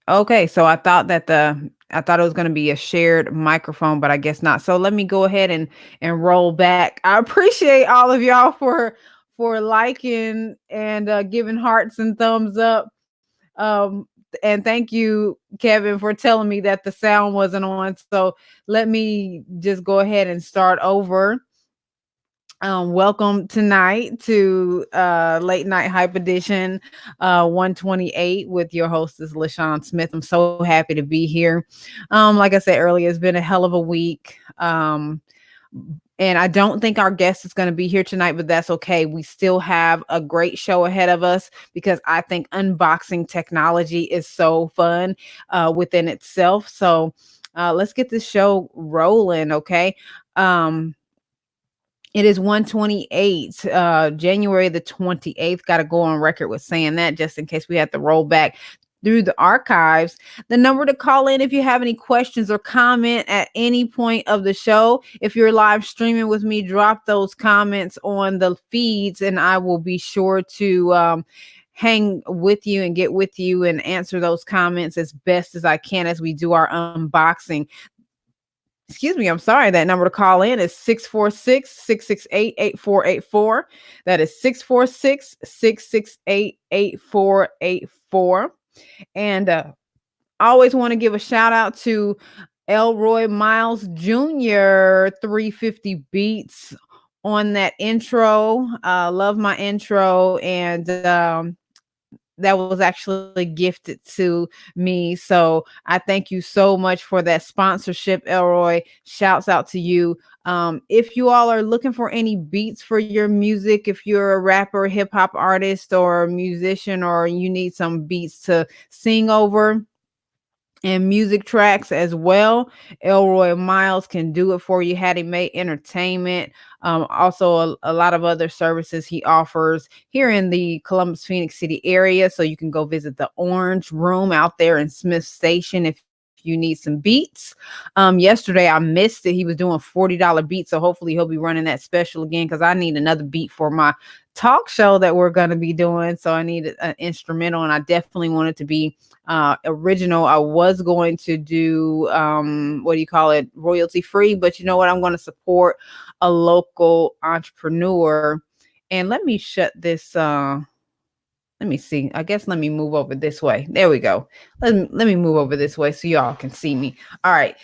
Okay, so I thought it was going to be a shared microphone, but I guess not. So let me go ahead and roll back. I appreciate all of y'all for liking and giving hearts and thumbs up. Um, and thank you, Kevin, for telling me that the sound wasn't on. So let me just go ahead and start over. Welcome tonight to Late Night Hype Edition 128 with your hostess, LaShawn Smith. I'm so happy to be here. Like I said earlier, it's been a hell of a week. And I don't think our guest is going to be here tonight, but that's okay. We still have a great show ahead of us because I think unboxing technology is so fun within itself. So let's get this show rolling, okay? Um, it is 128, January the 28th. Got to go on record with saying that just in case we have to roll back through the archives. The number to call in if you have any questions or comment at any point of the show. If you're live streaming with me, drop those comments on the feeds and I will be sure to hang with you and get with you and answer those comments as best as I can as we do our unboxing. Excuse me, I'm sorry. That number to call in is 646-668-8484. That is 646-668-8484. And I always want to give a shout out to Elroy Miles Jr. 350 Beats on that intro. Love my intro. And that was actually gifted to me. So I thank you so much for that sponsorship, Elroy. Shouts out to you. If you all are looking for any beats for your music, if you're a rapper, hip hop artist, or a musician, or you need some beats to sing over, and music tracks as well, Elroy Miles can do it for you. Hattie Mae Entertainment. Also, a lot of other services he offers here in the Columbus, Phoenix City area. So you can go visit the Orange Room out there in Smith Station if you need some beats. Yesterday I missed it. He was doing $40 beats. So hopefully he'll be running that special again because I need another beat for my talk show that we're going to be doing. So I need an instrumental and I definitely want it to be original. I was going to do what do you call it, royalty free, but you know what, I'm going to support a local entrepreneur. And let me shut this let me see, I guess let me move over this way. There we go. Let me move over this way so y'all can see me. All right,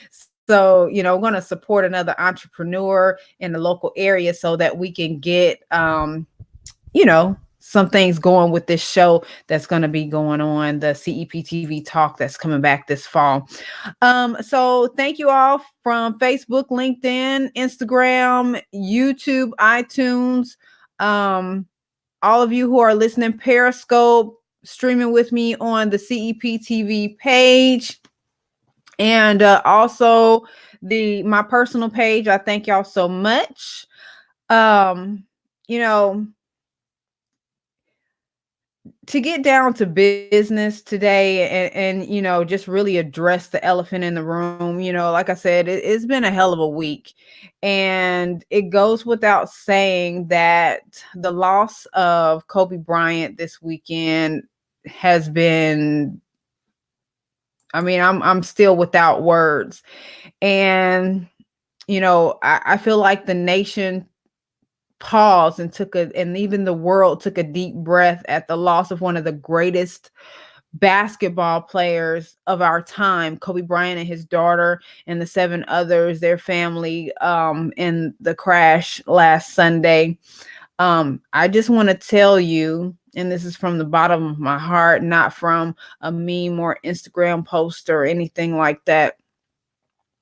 so we're going to support another entrepreneur in the local area so that we can get some things going with this show that's going to be going on, the CEPTV talk that's coming back this fall. So thank you all from Facebook, LinkedIn, Instagram, YouTube, iTunes, all of you who are listening, Periscope, streaming with me on the CEPTV page, and also my personal page. I thank y'all so much. To get down to business today and just really address the elephant in the room, like I said, it's been a hell of a week, and it goes without saying that the loss of Kobe Bryant this weekend has been, I'm still without words. And I feel like the nation paused and even the world took a deep breath at the loss of one of the greatest basketball players of our time, Kobe Bryant and his daughter and the 7 others, their family, in the crash last Sunday. I just want to tell you, and this is from the bottom of my heart, not from a meme or Instagram post or anything like that.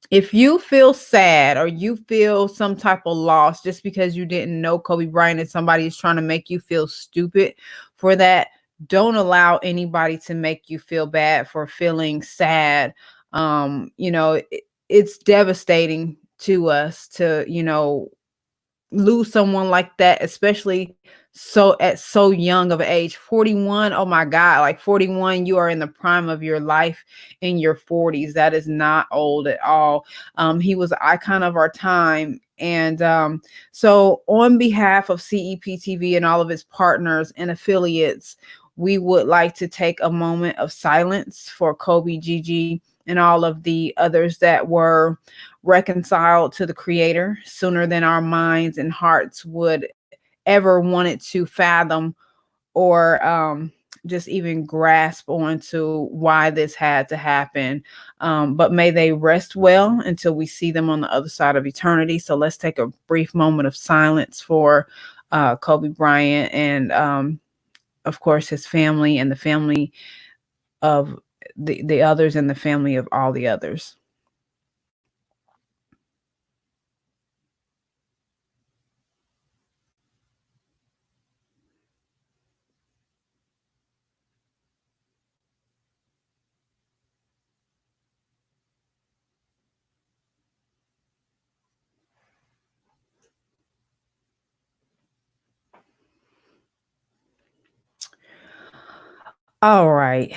If you feel sad or you feel some type of loss just because you didn't know Kobe Bryant and somebody is trying to make you feel stupid for that, don't allow anybody to make you feel bad for feeling sad. It's devastating to us to, lose someone like that, especially at so young of age. 41, oh my God, like 41, you are in the prime of your life in your 40s. That is not old at all. He was an icon of our time. And so on behalf of CEPTV and all of its partners and affiliates, we would like to take a moment of silence for Kobe, Gigi, and all of the others that were reconciled to the Creator sooner than our minds and hearts would ever wanted to fathom or just even grasp onto why this had to happen. But may they rest well until we see them on the other side of eternity. So let's take a brief moment of silence for Kobe Bryant and, of course, his family and the family of the others and the family of all the others. All right.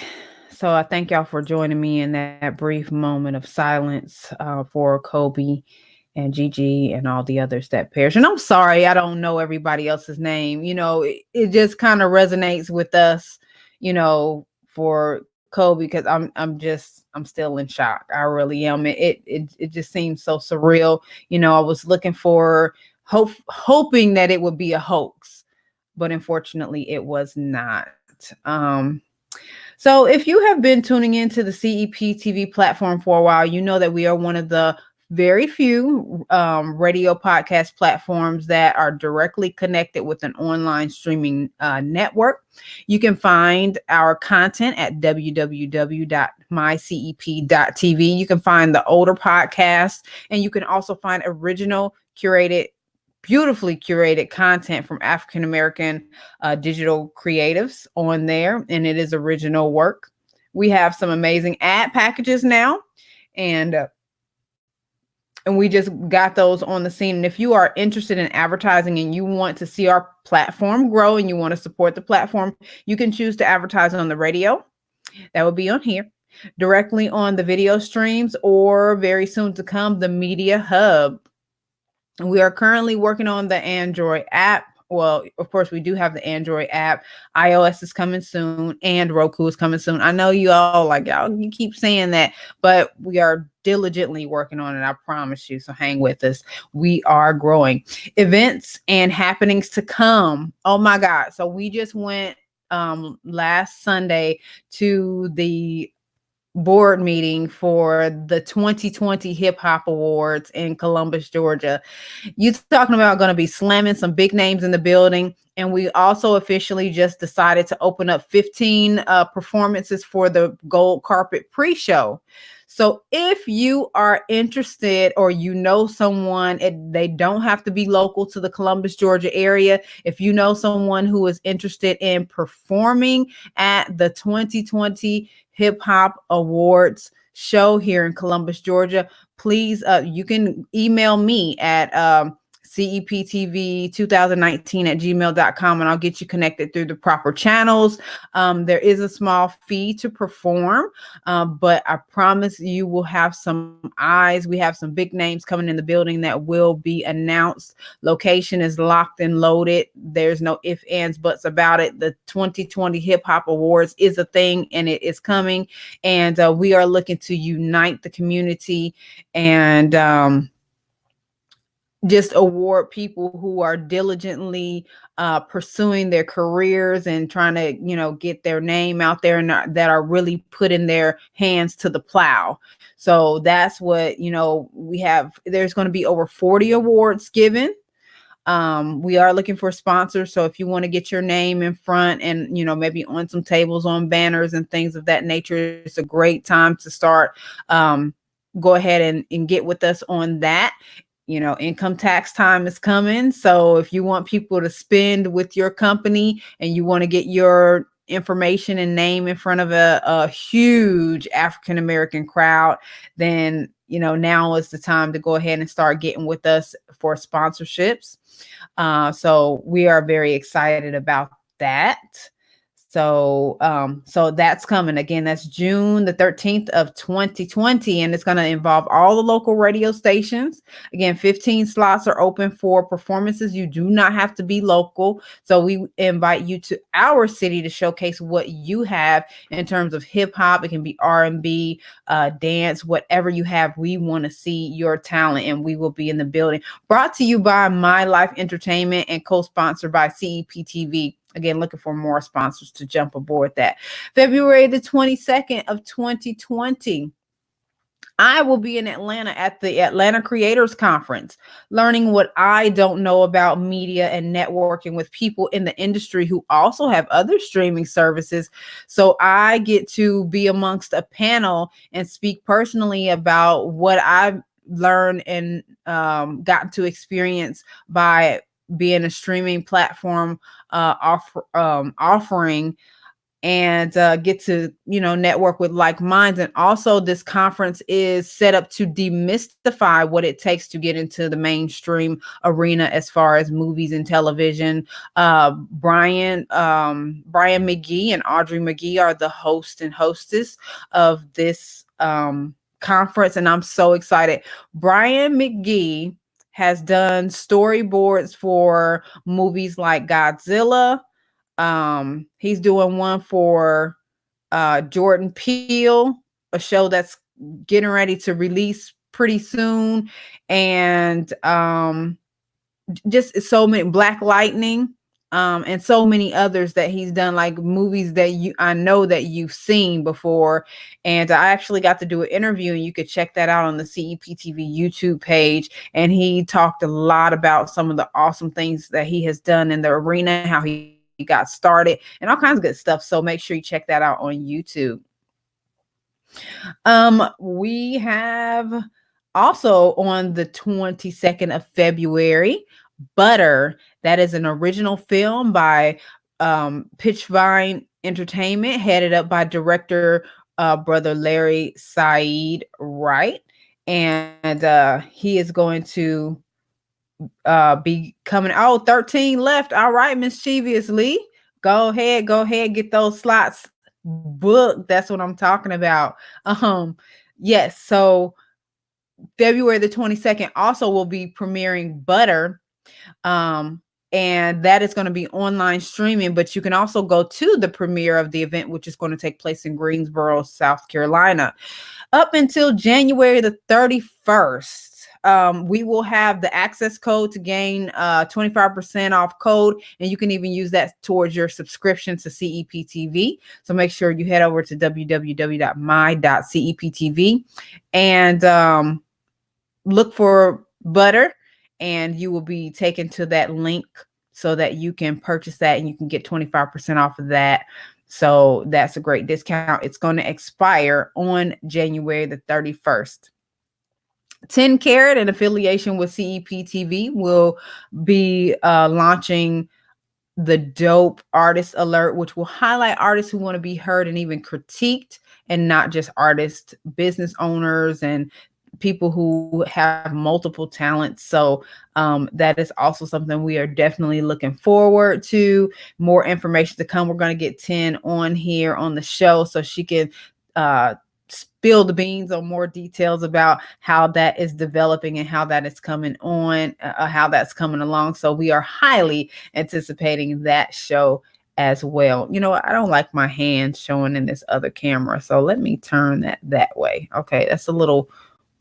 So I thank y'all for joining me in that brief moment of silence for Kobe and Gigi and all the others that perished. And I'm sorry, I don't know everybody else's name. It just kind of resonates with us, for Kobe, because I'm still in shock. I really am. It just seems so surreal. I was looking for hoping that it would be a hoax, but unfortunately it was not. So if you have been tuning into the CEPTV platform for a while, you know that we are one of the very few radio podcast platforms that are directly connected with an online streaming network. You can find our content at www.mycep.tv. You can find the older podcasts, and you can also find original beautifully curated content from African American digital creatives on there, and it is original work. We have some amazing ad packages now, and we just got those on the scene. And if you are interested in advertising and you want to see our platform grow and you want to support the platform, you can choose to advertise on the radio. That would be on here, directly on the video streams, or very soon to come, the Media Hub. We are currently working on the Android app. Well, of course, we do have the Android app. iOS is coming soon, and Roku is coming soon. I know you all you keep saying that, but we are diligently working on it. I promise you. So hang with us. We are growing. Events and happenings to come. Oh my God. So we just went last Sunday to the board meeting for the 2020 Hip Hop Awards in Columbus, Georgia. You talking about going to be slamming some big names in the building. And we also officially just decided to open up 15 performances for the Gold Carpet pre-show. So if you are interested, or someone, they don't have to be local to the Columbus, Georgia area. If you know someone who is interested in performing at the 2020 Hip Hop Awards show here in Columbus, Georgia, please, you can email me at CEPTV2019@gmail.com, and I'll get you connected through the proper channels. There is a small fee to perform, but I promise you will have some eyes. We have some big names coming in the building that will be announced. Location is locked and loaded. There's no ifs, ands, buts about it. The 2020 Hip Hop Awards is a thing, and it is coming. And we are looking to unite the community and just award people who are diligently pursuing their careers and trying to, get their name out there, and that are really putting their hands to the plow. So that's what, we have. There's going to be over 40 awards given. We are looking for sponsors. So if you want to get your name in front and, maybe on some tables, on banners and things of that nature, it's a great time to start. Go ahead and get with us on that. Income tax time is coming. So if you want people to spend with your company and you want to get your information and name in front of a huge African-American crowd, then, now is the time to go ahead and start getting with us for sponsorships. So we are very excited about that. So that's coming again. That's June the 13th of 2020, and it's going to involve all the local radio stations. Again, 15 slots are open for performances. You do not have to be local. So we invite you to our city to showcase what you have in terms of hip hop. It can be R&B, dance, whatever you have. We want to see your talent, and we will be in the building. Brought to you by My Life Entertainment and co-sponsored by CEPTV. Again, looking for more sponsors to jump aboard that. February the 22nd of 2020. I will be in Atlanta at the Atlanta Creators Conference, learning what I don't know about media and networking with people in the industry who also have other streaming services. So I get to be amongst a panel and speak personally about what I've learned and gotten to experience by being a streaming platform offering, and get to network with like minds. And also, this conference is set up to demystify what it takes to get into the mainstream arena as far as movies and television. Brian McGee and Audrey McGee are the host and hostess of this conference, and I'm so excited. Brian McGee has done storyboards for movies like Godzilla. He's doing one for Jordan Peele, a show that's getting ready to release pretty soon, and just so many, Black Lightning, and so many others that he's done, like movies that I know that you've seen before. And I actually got to do an interview, and you could check that out on the CEPTV YouTube page. And he talked a lot about some of the awesome things that he has done in the arena, how he got started, and all kinds of good stuff. So make sure you check that out on YouTube. We have also on the 22nd of February, Butter. That is an original film by Pitchvine Entertainment, headed up by director brother Larry Saeed Wright. And he is going to be coming. Oh, 13 left. All right, mischievously. Go ahead, get those slots booked. That's what I'm talking about. Yes, so February the 22nd also will be premiering Butter. And that is going to be online streaming, but you can also go to the premiere of the event, which is going to take place in Greensboro, South Carolina. Up until January the 31st, we will have the access code to gain 25% off code, and you can even use that towards your subscription to CEPTV. So make sure you head over to www.my.ceptv and look for Butter, and you will be taken to that link so that you can purchase that, and you can get 25% off of that. So that's a great discount. It's going to expire on January the 31st. 10 Carat, in affiliation with CEPTV, will be launching the Dope Artist Alert, which will highlight artists who want to be heard and even critiqued, and not just artists, business owners, and people who have multiple talents. So that is also something we are definitely looking forward to. More information to come. We're going to get 10 on here on the show so she can spill the beans on more details about how that is developing and how that is coming on, how that's coming along. So we are highly anticipating that show as well. I don't like my hands showing in this other camera, so let me turn that way. Okay, that's a little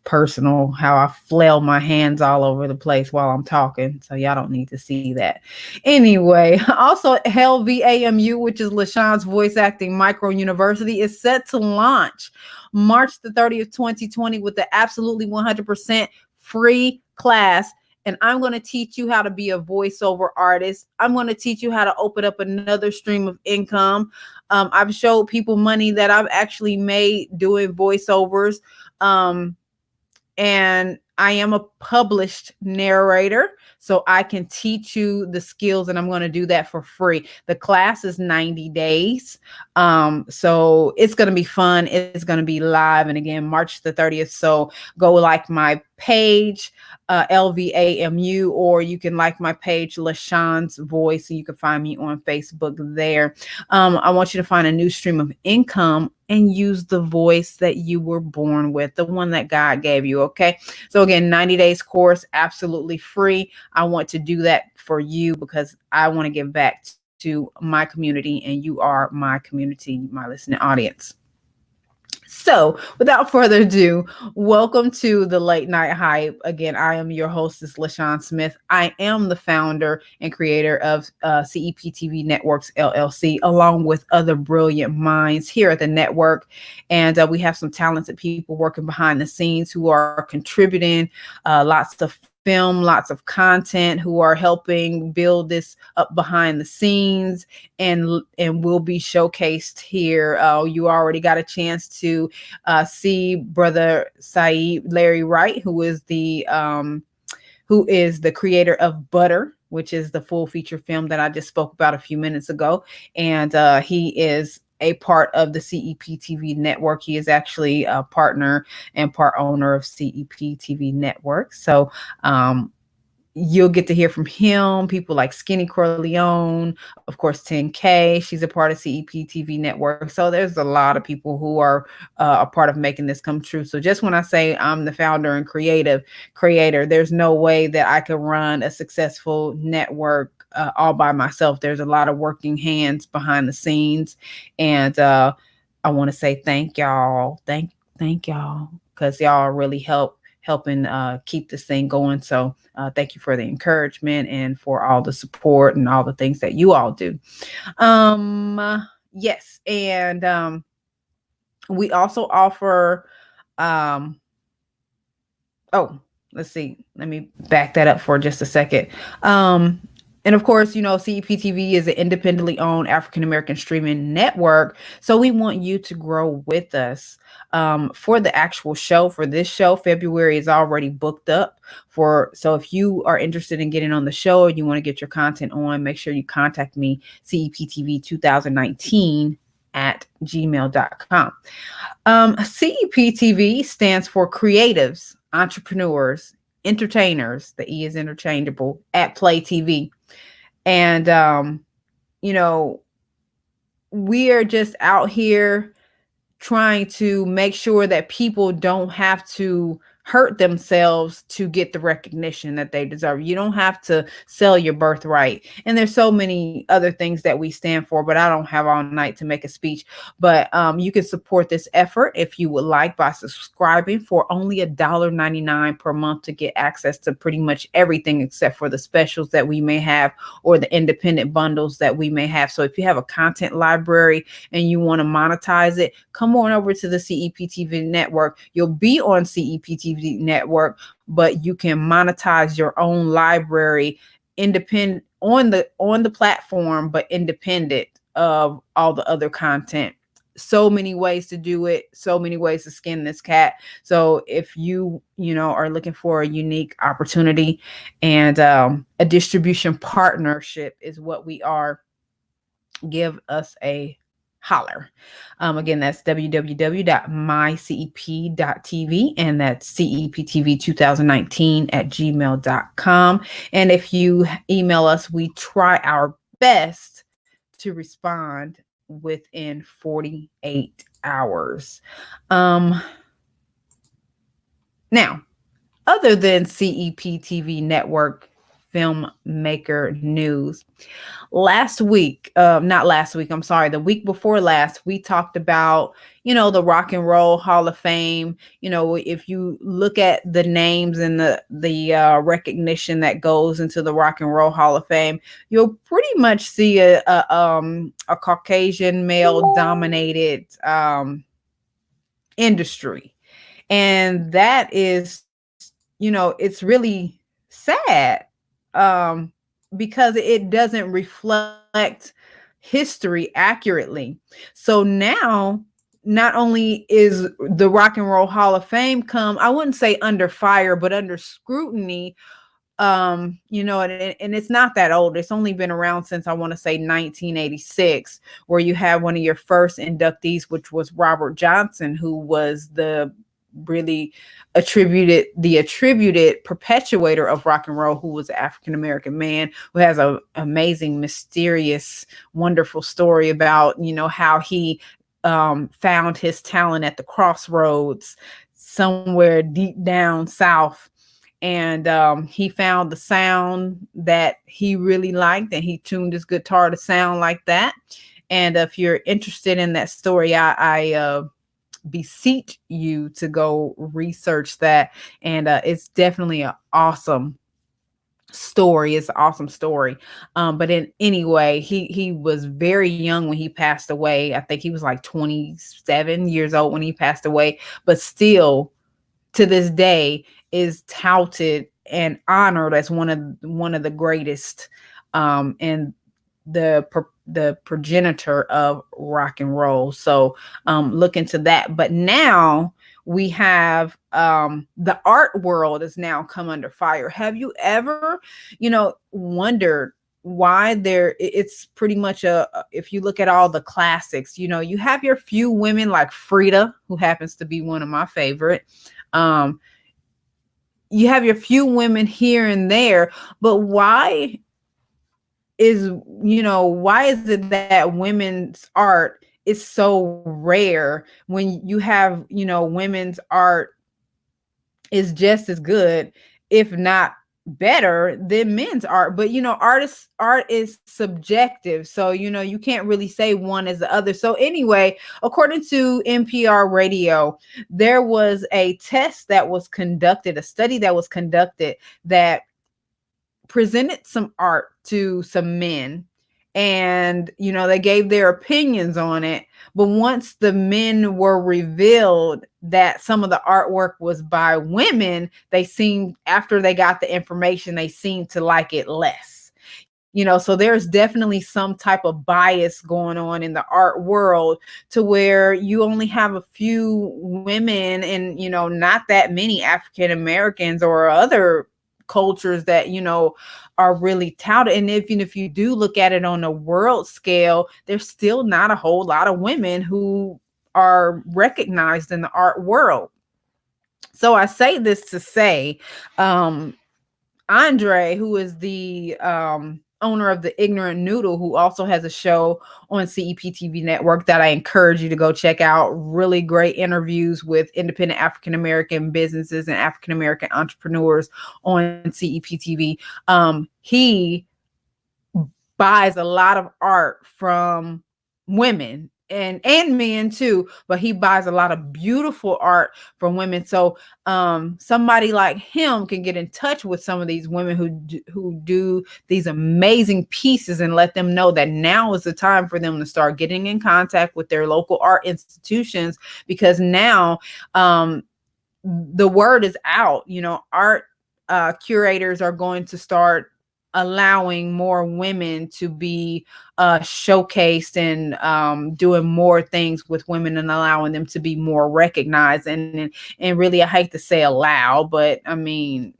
personal, how I flail my hands all over the place while I'm talking, so y'all don't need to see that. Anyway, also Hell VAMU, which is LaShawn's voice acting micro university, is set to launch March the 30th, 2020, with the absolutely 100% free class. And I'm going to teach you how to be a voiceover artist. I'm going to teach you how to open up another stream of income. I've showed people money that I've actually made doing voiceovers. And I am a published narrator, so I can teach you the skills, and I'm going to do that for free. The class is 90 days. So it's going to be fun. It's going to be live. And again, March the 30th. So go like my page, LVAMU, or you can like my page, LaShawn's Voice, and you can find me on Facebook there. I want you to find a new stream of income and use the voice that you were born with, the one that God gave you. Okay. So again, 90 days course, absolutely free. I want to do that for you because I want to give back to my community, and you are my community, my listening audience. So, without further ado, welcome to the Late Night Hype. Again, I am your hostess, LaShawn Smith. I am the founder and creator of CEPTV Networks LLC, along with other brilliant minds here at the network. And we have some talented people working behind the scenes who are contributing lots of film, lots of content, who are helping build this up behind the scenes, and will be showcased here. You already got a chance to see Brother Saeed Larry Wright, who is the creator of Butter, which is the full feature film that I just spoke about a few minutes ago. And he is a part of the CEPTV network. He is actually a partner and part owner of CEPTV network. So you'll get to hear from him, people like Skinny Corleone, of course, 10K. She's a part of CEPTV network. So there's a lot of people who are a part of making this come true. So just when I say I'm the founder and creator, there's no way that I could run a successful network all by myself. There's a lot of working hands behind the scenes. And I want to say thank y'all. Thank y'all, because y'all really helping keep this thing going. So thank you for the encouragement and for all the support and all the things that you all do. Yes. And we also offer, let's see, let me back that up for just a second. And of course, CEPTV is an independently owned African-American streaming network. So we want you to grow with us. For the actual show, for this show, February is already booked up so if you are interested in getting on the show and you want to get your content on, make sure you contact me, CEPTV2019 at gmail.com. CEPTV stands for Creatives, Entrepreneurs, Entertainers. The E is interchangeable at Play TV. And, we are just out here trying to make sure that people don't have to hurt themselves to get the recognition that they deserve. You don't have to sell your birthright. And there's so many other things that we stand for, but I don't have all night to make a speech. But you can support this effort if you would like by subscribing for only $1.99 per month to get access to pretty much everything except for the specials that we may have or the independent bundles that we may have. So if you have a content library and you want to monetize it, come on over to the CEPTV network. You'll be on CEPTV network, but you can monetize your own library independent on the platform, but independent of all the other content. So many ways to do it, so many ways to skin this cat. So if you are looking for a unique opportunity and a distribution partnership is what we are, give us a holler. Again, that's www.mycep.tv, and that's CEPTV2019 at gmail.com. And if you email us, we try our best to respond within 48 hours. Now, other than CEPTV network filmmaker news, the week before last, we talked about, the Rock and Roll Hall of Fame. If you look at the names and the recognition that goes into the Rock and Roll Hall of Fame, you'll pretty much see a Caucasian male dominated industry. And that is, it's really sad. Because it doesn't reflect history accurately. So now not only is the Rock and Roll Hall of Fame come, I wouldn't say under fire, but under scrutiny. And it's not that old. It's only been around since, I want to say, 1986, where you have one of your first inductees, which was Robert Johnson, who was the really attributed perpetuator of rock and roll, who was an African American man who has a amazing, mysterious, wonderful story about, how he found his talent at the crossroads somewhere deep down south. And he found the sound that he really liked, and he tuned his guitar to sound like that. And if you're interested in that story, I beseech you to go research that. And it's definitely an awesome story. It's an awesome story. But in anyway, he was very young when he passed away. I think he was like 27 years old when he passed away, but still to this day is touted and honored as one of the greatest, and the progenitor of rock and roll. So look into that. But now we have the art world has now come under fire. Have you ever, wondered why it's pretty much if you look at all the classics, you have your few women like Frida, who happens to be one of my favorite. You have your few women here and there, but why is it that women's art is so rare when you have, women's art is just as good, if not better than men's art? But art is subjective, so you can't really say one is the other. So anyway, according to NPR radio, there was a test that was conducted, a study that was conducted, that presented some art to some men, and they gave their opinions on it. But once the men were revealed that some of the artwork was by women, after they got the information, they seemed to like it less. So there's definitely some type of bias going on in the art world, to where you only have a few women and not that many African Americans or other cultures that are really touted. And even if you do look at it on a world scale, there's still not a whole lot of women who are recognized in the art world. So I say this to say, Andre, who is the owner of the Ignorant Noodle, who also has a show on CEPTV network that I encourage you to go check out. Really great interviews with independent African American businesses and African American entrepreneurs on CEPTV. He buys a lot of art from women and men too, but he buys a lot of beautiful art from women. So somebody like him can get in touch with some of these women who do these amazing pieces, and let them know that now is the time for them to start getting in contact with their local art institutions, because now the word is out. Art curators are going to start allowing more women to be showcased, and doing more things with women, and allowing them to be more recognized. And really, I hate to say allow, but I mean,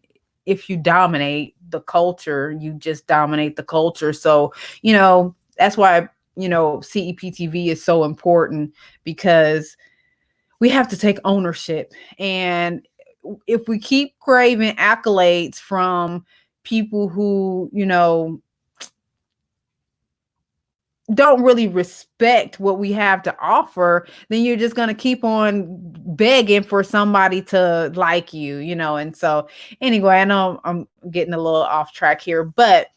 if you dominate the culture, you just dominate the culture. So that's why CEPTV is so important, because we have to take ownership. And if we keep craving accolades from people who don't really respect what we have to offer, then you're just going to keep on begging for somebody to like you. And so anyway, I know I'm getting a little off track here, but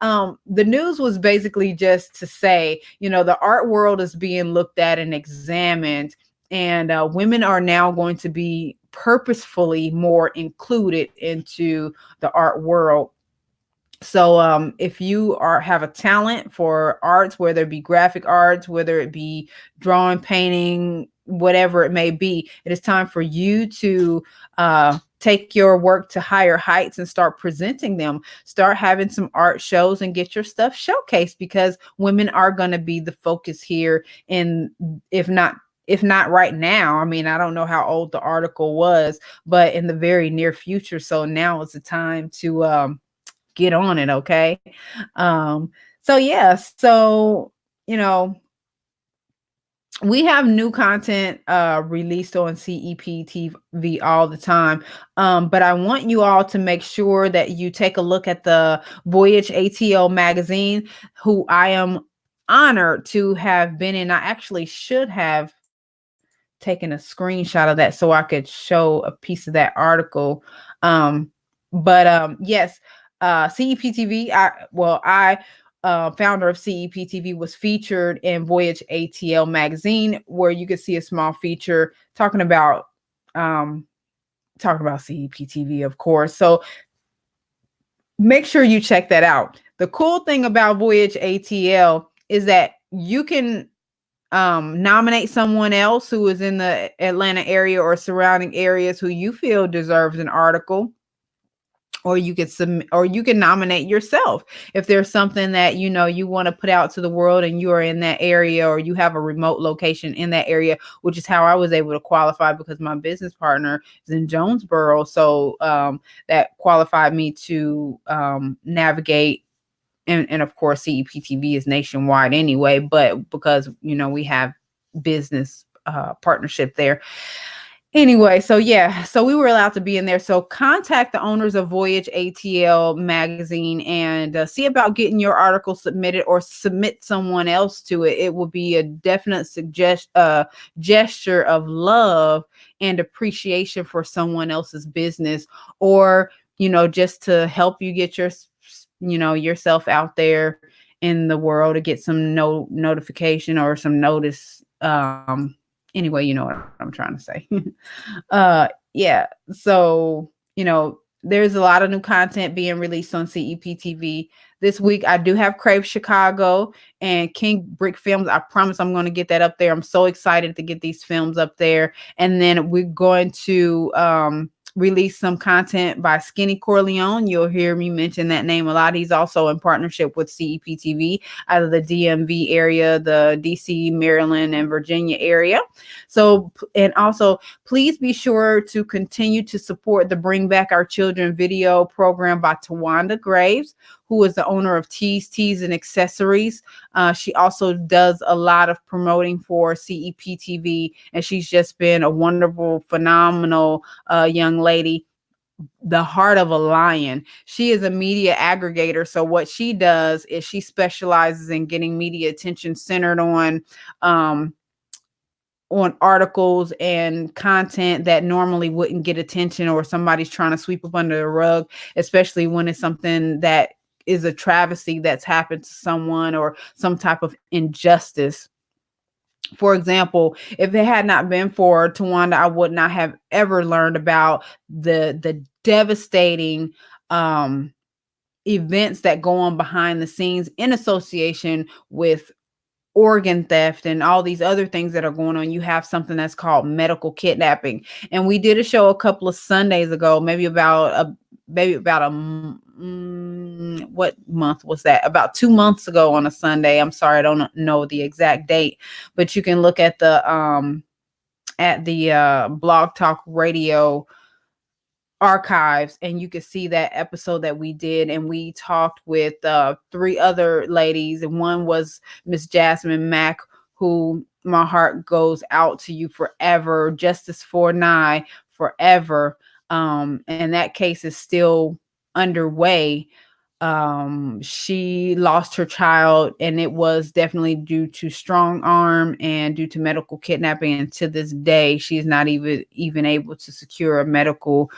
the news was basically just to say, the art world is being looked at and examined, and women are now going to be purposefully more included into the art world. So if you have a talent for arts, whether it be graphic arts, whether it be drawing, painting, whatever it may be, it is time for you to take your work to higher heights and start presenting them. Start having some art shows and get your stuff showcased, because women are going to be the focus here, in, if not if not right now. I mean, I don't know how old the article was, but in the very near future. So now is the time to get on it, okay? So yeah, so you know, we have new content released on CEPTV all the time. But I want you all to make sure that you take a look at the Voyage ATL magazine, who I am honored to have been in. I actually should have taken a screenshot of that so I could show a piece of that article. Um, but yes, CEPTV, I founder of CEPTV, was featured in Voyage ATL magazine, where you could see a small feature um talking about CEPTV, of course. So make sure you check that out. The cool thing about Voyage ATL is that you can nominate someone else who is in the Atlanta area or surrounding areas who you feel deserves an article, or you could submit, or you can nominate yourself if there's something that you want to put out to the world and you are in that area, or you have a remote location in that area, which is how I was able to qualify, because my business partner is in Jonesboro. So that qualified me to navigate. And of course, CEPTV is nationwide anyway, but because we have business partnership there. Anyway, so yeah, so we were allowed to be in there. So contact the owners of Voyage ATL magazine and see about getting your article submitted, or submit someone else to it. It will be a definite gesture of love and appreciation for someone else's business, or just to help you get yourself out there in the world, to get some notification or some notice. Anyway, you know what I'm trying to say. Yeah, so there's a lot of new content being released on CEPTV this week. I do have Crave Chicago and King Brick Films. I promise I'm going to get that up there. I'm so excited to get these films up there. And then we're going to release some content by Skinny Corleone. You'll hear me mention that name a lot. He's also in partnership with CEPTV out of the DMV area, the DC, Maryland, and Virginia area. So, and also, please be sure to continue to support the Bring Back Our Children video program by Tawanda Graves, who is the owner of Tees and Accessories. She also does a lot of promoting for CEPTV, and she's just been a wonderful, phenomenal young lady. The heart of a lion. She is a media aggregator. So what she does is she specializes in getting media attention centered on articles and content that normally wouldn't get attention, or somebody's trying to sweep up under the rug, especially when it's something that is a travesty that's happened to someone, or some type of injustice. For example, if it had not been for Tawanda, I would not have ever learned about the devastating events that go on behind the scenes in association with organ theft and all these other things that are going on. You have something that's called medical kidnapping. And we did a show a couple of Sundays ago, maybe about a what month was that? About 2 months ago on a Sunday. I'm sorry, I don't know the exact date, but you can look at the Blog Talk Radio archives, and you can see that episode that we did. And we talked with 3 other ladies, and one was Miss Jasmine Mack, who my heart goes out to you forever. Justice for Nye forever. And that case is still underway. She lost her child, and it was definitely due to strong arm and due to medical kidnapping. And to this day, she is not even able to secure a medical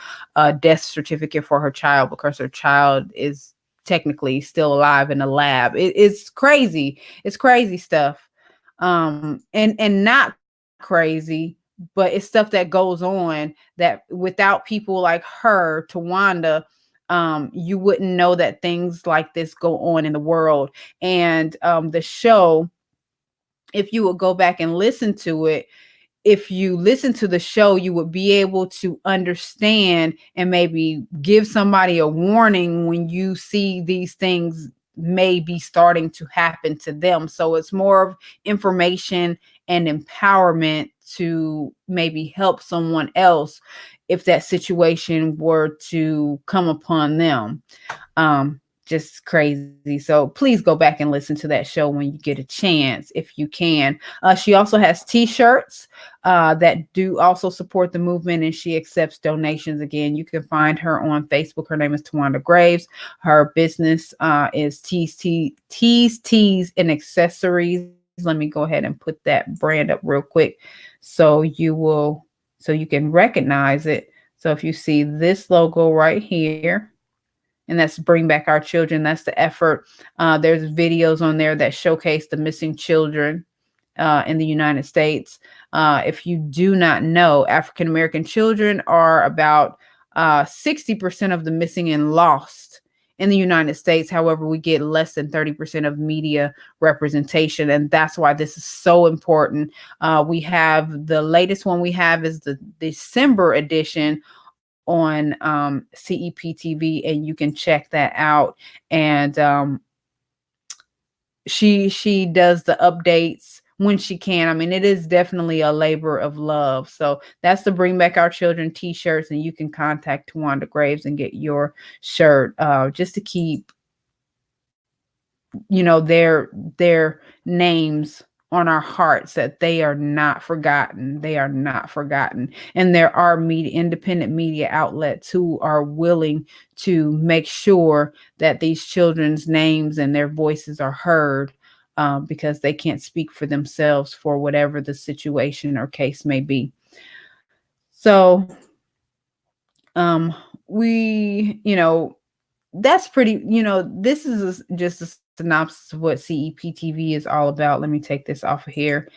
death certificate for her child, because her child is technically still alive in a lab. It's crazy. It's crazy stuff. And not crazy, but it's stuff that goes on that without people like her, Tawanda, you wouldn't know that things like this go on in the world. And the show, if you would go back and listen to it, if you listen to the show, you would be able to understand and maybe give somebody a warning when you see these things may be starting to happen to them. So it's more of information and empowerment to maybe help someone else if that situation were to come upon them. Um, just crazy. So please go back and listen to that show when you get a chance, if you can. She also has t-shirts that do also support the movement, and she accepts donations. Again, you can find her on Facebook. Her name is Tawanda Graves. Her business is Tees and Accessories. Let me go ahead and put that brand up real quick so you can recognize it. So if you see this logo right here, and that's Bring Back Our Children. That's the effort. There's videos on there that showcase the missing children in the United States. If you do not know, African American children are about 60% of the missing and lost in the United States. However, we get less than 30% of media representation, and that's why this is so important. We have the latest one we have is the December edition on CEPTV, and you can check that out. And she does the updates when she can. I mean, it is definitely a labor of love. So that's the Bring Back Our Children t-shirts, and you can contact Tawanda Graves and get your shirt just to keep, their names on our hearts, that they are not forgotten. They are not forgotten. And there are independent media outlets who are willing to make sure that these children's names and their voices are heard, because they can't speak for themselves for whatever the situation or case may be. So that's pretty, this is just a synopsis of what CEPTV is all about. Let me take this off of here.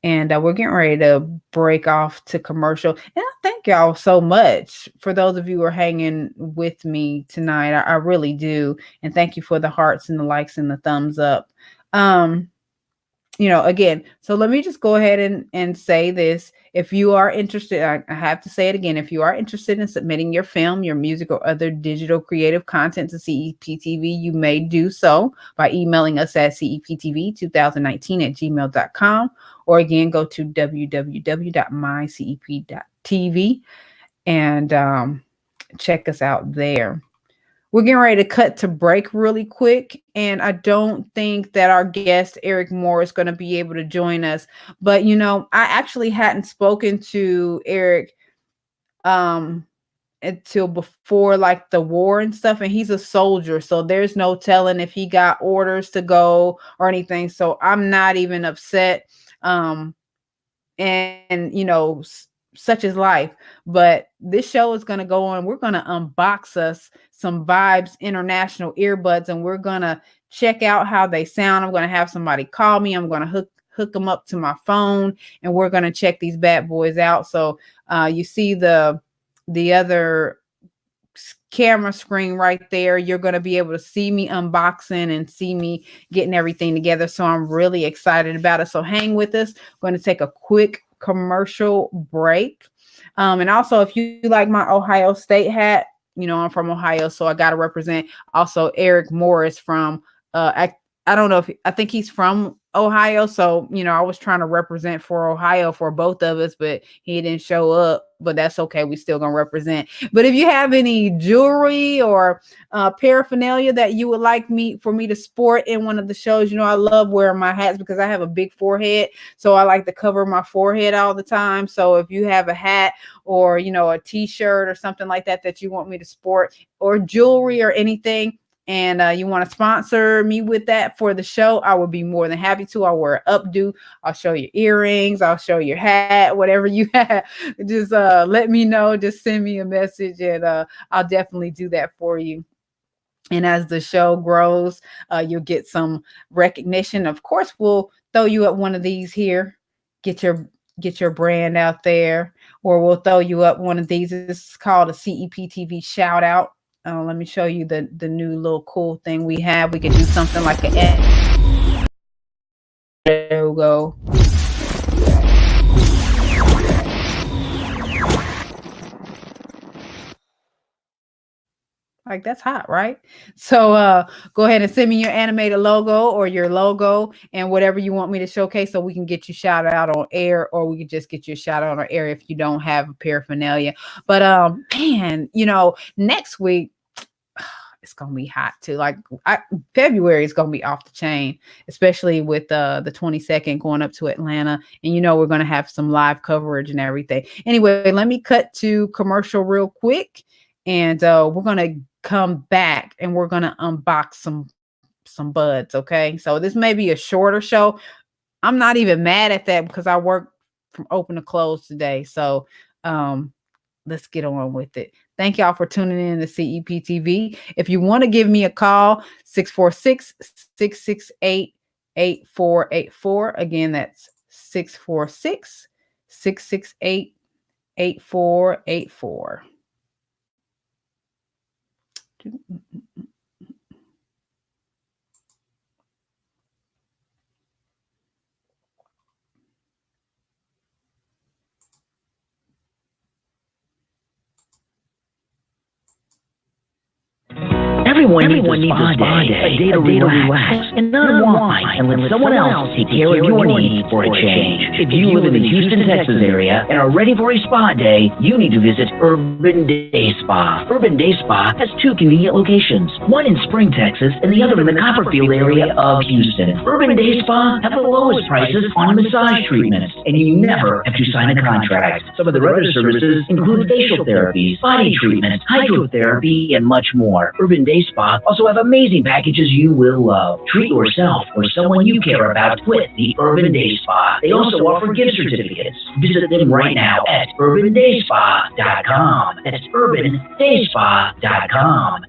And we're getting ready to break off to commercial. And I thank y'all so much for those of you who are hanging with me tonight. I really do. And thank you for the hearts and the likes and the thumbs up. Again, so let me just go ahead and say this. If you are interested, I have to say it again. If you are interested in submitting your film, your music, or other digital creative content to CEPTV, you may do so by emailing us at ceptv2019@gmail.com, or again, go to www.mycep.tv and check us out there. We're getting ready to cut to break really quick, and I don't think that our guest, Eric Moore, is going to be able to join us. But, I actually hadn't spoken to Eric until before, like, the war and stuff, and he's a soldier, so there's no telling if he got orders to go or anything. So I'm not even upset. And such is life. But this show is going to go on. We're going to unbox us some Vibez International earbuds, and we're going to check out how they sound. I'm going to have somebody call me. I'm going to hook them up to my phone, and we're going to check these bad boys out. So you see the other camera screen right there. You're going to be able to see me unboxing and see me getting everything together. So I'm really excited about it. So hang with us. We're going to take a quick commercial break. And also, if you like my Ohio State hat, I'm from Ohio, so I got to represent. Also, Eric Moore is from, I don't know I think he's from Ohio. So, I was trying to represent for Ohio for both of us, but he didn't show up. But that's okay. We still gonna represent. But if you have any jewelry or paraphernalia that you would like for me to sport in one of the shows, I love wearing my hats because I have a big forehead. So I like to cover my forehead all the time. So if you have a hat or, a t-shirt or something like that you want me to sport, or jewelry or anything, and you want to sponsor me with that for the show, I would be more than happy to. I'll wear an updo. I'll show you earrings. I'll show your hat, whatever you have. Just let me know. Just send me a message, and I'll definitely do that for you. And as the show grows, you'll get some recognition. Of course, we'll throw you up one of these here. Get your brand out there, or we'll throw you up one of these. This is called a CEPTV shout out. Let me show you the new little cool thing we have. We could do something like a logo. Like that's hot, right? So go ahead and send me your animated logo or your logo and whatever you want me to showcase so we can get you shouted out on air, or we can just get you a shout out on air if you don't have a paraphernalia. But man, next week it's gonna be hot too. Like February is gonna be off the chain, especially with the 22nd going up to Atlanta, and we're gonna have some live coverage and everything. Anyway, let me cut to commercial real quick, and we're gonna come back and we're gonna unbox some buds. Okay, so this may be a shorter show. I'm not even mad at that because I worked from open to close today. So let's get on with it. Thank y'all for tuning in to CEPTV. If you want to give me a call, 646-668-8484. Again, that's 646-668-8484. Everyone needs a spa day, a day to relax and unwind and let someone else take care of your needs for a change. If you live in the Houston, Texas area and are ready for a spa day, you need to visit Urban Day Spa. Urban Day Spa has two convenient locations, one in Spring, Texas, and the other in the Copperfield area of Houston. Urban Day Spa have the lowest prices on massage treatments, and you never have to sign a contract. Some of their other services include facial therapies, body treatments, hydrotherapy, and much more. Urban Day Spa also have amazing packages you will love. Treat yourself or someone you care about with the Urban Day Spa. They also offer gift certificates. Visit them right now at urbandayspa.com. That's urbandayspa.com.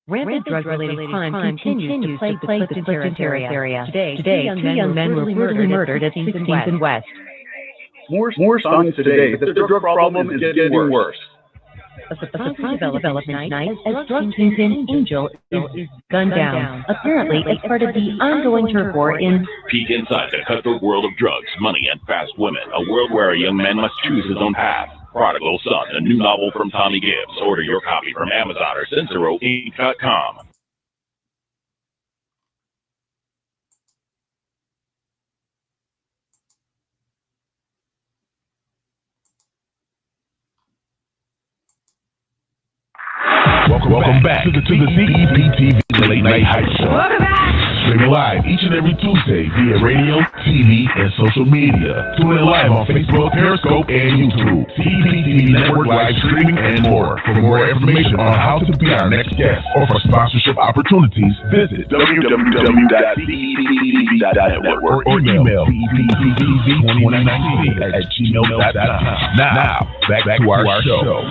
Rampant drug-related crime continues to plague the Clifton area. Today, two young men were brutally murdered at 16th and West. More signs today that the drug problem is getting worse. A surprise development tonight as drug kingpin Angel is gunned down, apparently as part of the ongoing turf war in... Peek inside the cutthroat world of drugs, money, and fast women. A world where a young man must choose his own path. Prodigal Son, a new novel from Tommy Gibbs. Order your copy from Amazon or CensoRoInc.com. Welcome back to the CEPTV Late Night Highschool. Welcome back! Streaming live each and every Tuesday via radio, TV, and social media. Tune in live on Facebook, Periscope, and YouTube. CEPTV Network live streaming and more. For more information on how to be our next guest or for sponsorship opportunities, visit www.ceptv.network or email ceptv2019@gmail.com. Now, back to our show.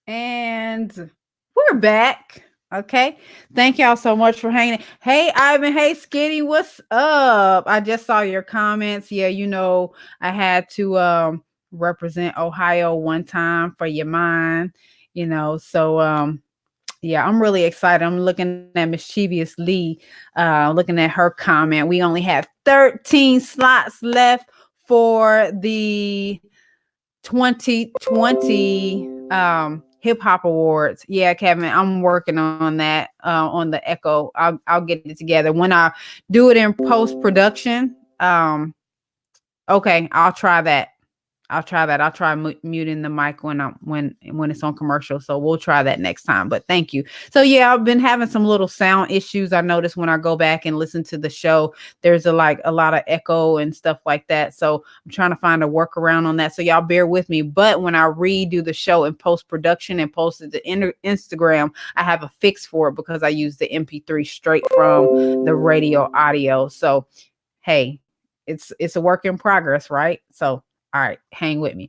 And we're back. Okay. Thank y'all so much for hanging. Hey, Ivan. Hey, Skinny. What's up? I just saw your comments. Yeah, I had to represent Ohio one time for your mind, So yeah, I'm really excited. I'm looking at Mischievous Lee, looking at her comment. We only have 13 slots left for the 2020 Hip Hop Awards. Yeah, Kevin, I'm working on that on the Echo. I'll get it together when I do it in post production. Okay, I'll try that. I'll try muting the mic when it's on commercial. So we'll try that next time. But thank you. So yeah, I've been having some little sound issues. I noticed when I go back and listen to the show, there's a lot of echo and stuff like that. So I'm trying to find a workaround on that. So y'all bear with me. But when I redo the show in post production and post it to Instagram, I have a fix for it because I use the MP3 straight from the radio audio. So hey, it's a work in progress, right? So all right, hang with me.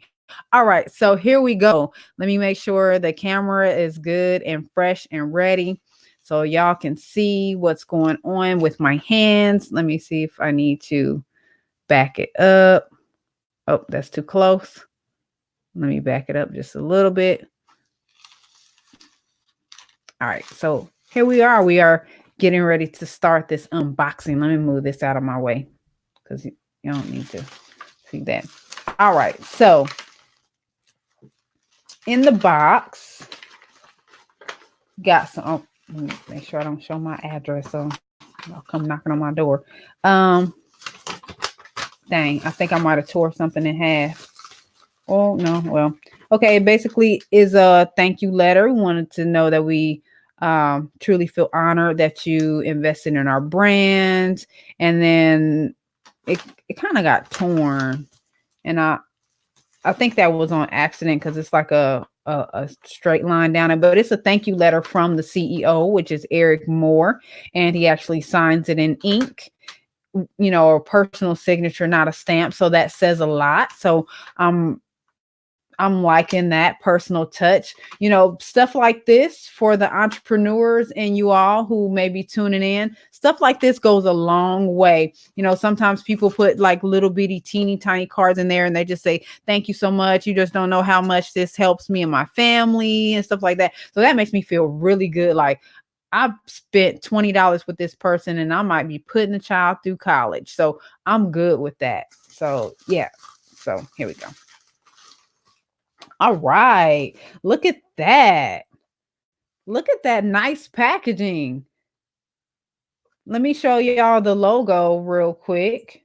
All right, so here we go. Let me make sure the camera is good and fresh and ready so y'all can see what's going on with my hands. Let me see if I need to back it up. Oh, that's too close. Let me back it up just a little bit. All right, so here we are. We are getting ready to start this unboxing. Let me move this out of my way because you don't need to see that. All right. So in the box, got some. Oh, let me make sure I don't show my address. So I'll come knocking on my door. Dang, I think I might have tore something in half. Oh no, well, okay. It basically is a thank you letter. We wanted to know that we truly feel honored that you invested in our brand, and then it kind of got torn, and I think that was on accident because it's like a straight line down it, but it's a thank you letter from the CEO, which is Eric Moore, and he actually signs it in ink. A personal signature, not a stamp. So that says a lot. So I'm liking that personal touch, stuff like this for the entrepreneurs and you all who may be tuning in. Stuff like this goes a long way. Sometimes people put like little bitty, teeny tiny cards in there and they just say, thank you so much. You just don't know how much this helps me and my family and stuff like that. So that makes me feel really good. Like, I spent $20 with this person and I might be putting a child through college. So I'm good with that. So yeah. So here we go. All right. Look at that. Look at that nice packaging. Let me show y'all the logo real quick.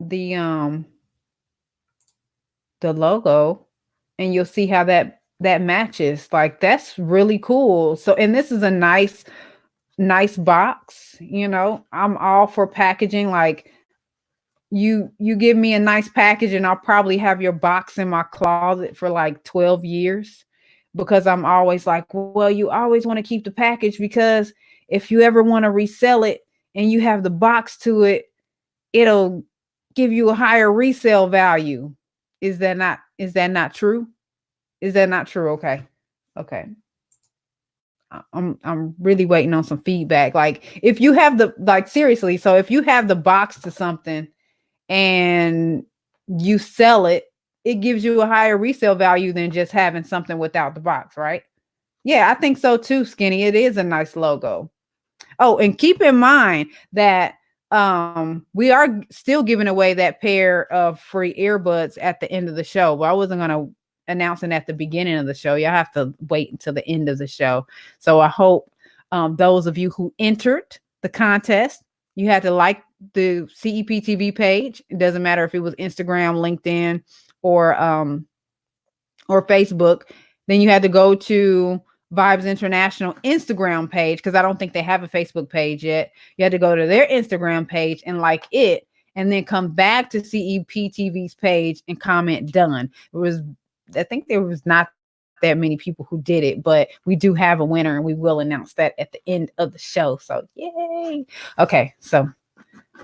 The logo, and you'll see how that matches. Like, that's really cool. So, and this is a nice box. I'm all for packaging. Like, you give me a nice package and I'll probably have your box in my closet for like 12 years because I'm always like, well, you always want to keep the package because if you ever want to resell it and you have the box to it, it'll give you a higher resale value. Is that not true? Is that not true? Okay. I'm really waiting on some feedback. Like, if you have seriously, so if you have the box to something and you sell it, it gives you a higher resale value than just having something without the box, right? Yeah, I think so too, Skinny. It is a nice logo. Oh, and keep in mind that we are still giving away that pair of free earbuds at the end of the show. But I wasn't going to announce it at the beginning of the show. Y'all have to wait until the end of the show. So I hope those of you who entered the contest, you had to like the CEPTV page. It doesn't matter if it was Instagram, LinkedIn, or Facebook. Then you had to go to Vibez International Instagram page, because I don't think they have a Facebook page yet. You had to go to their Instagram page and like it, and then come back to CEPTV's page and comment done. I think there was not that many people who did it, but we do have a winner and we will announce that at the end of the show. So yay. Okay. So,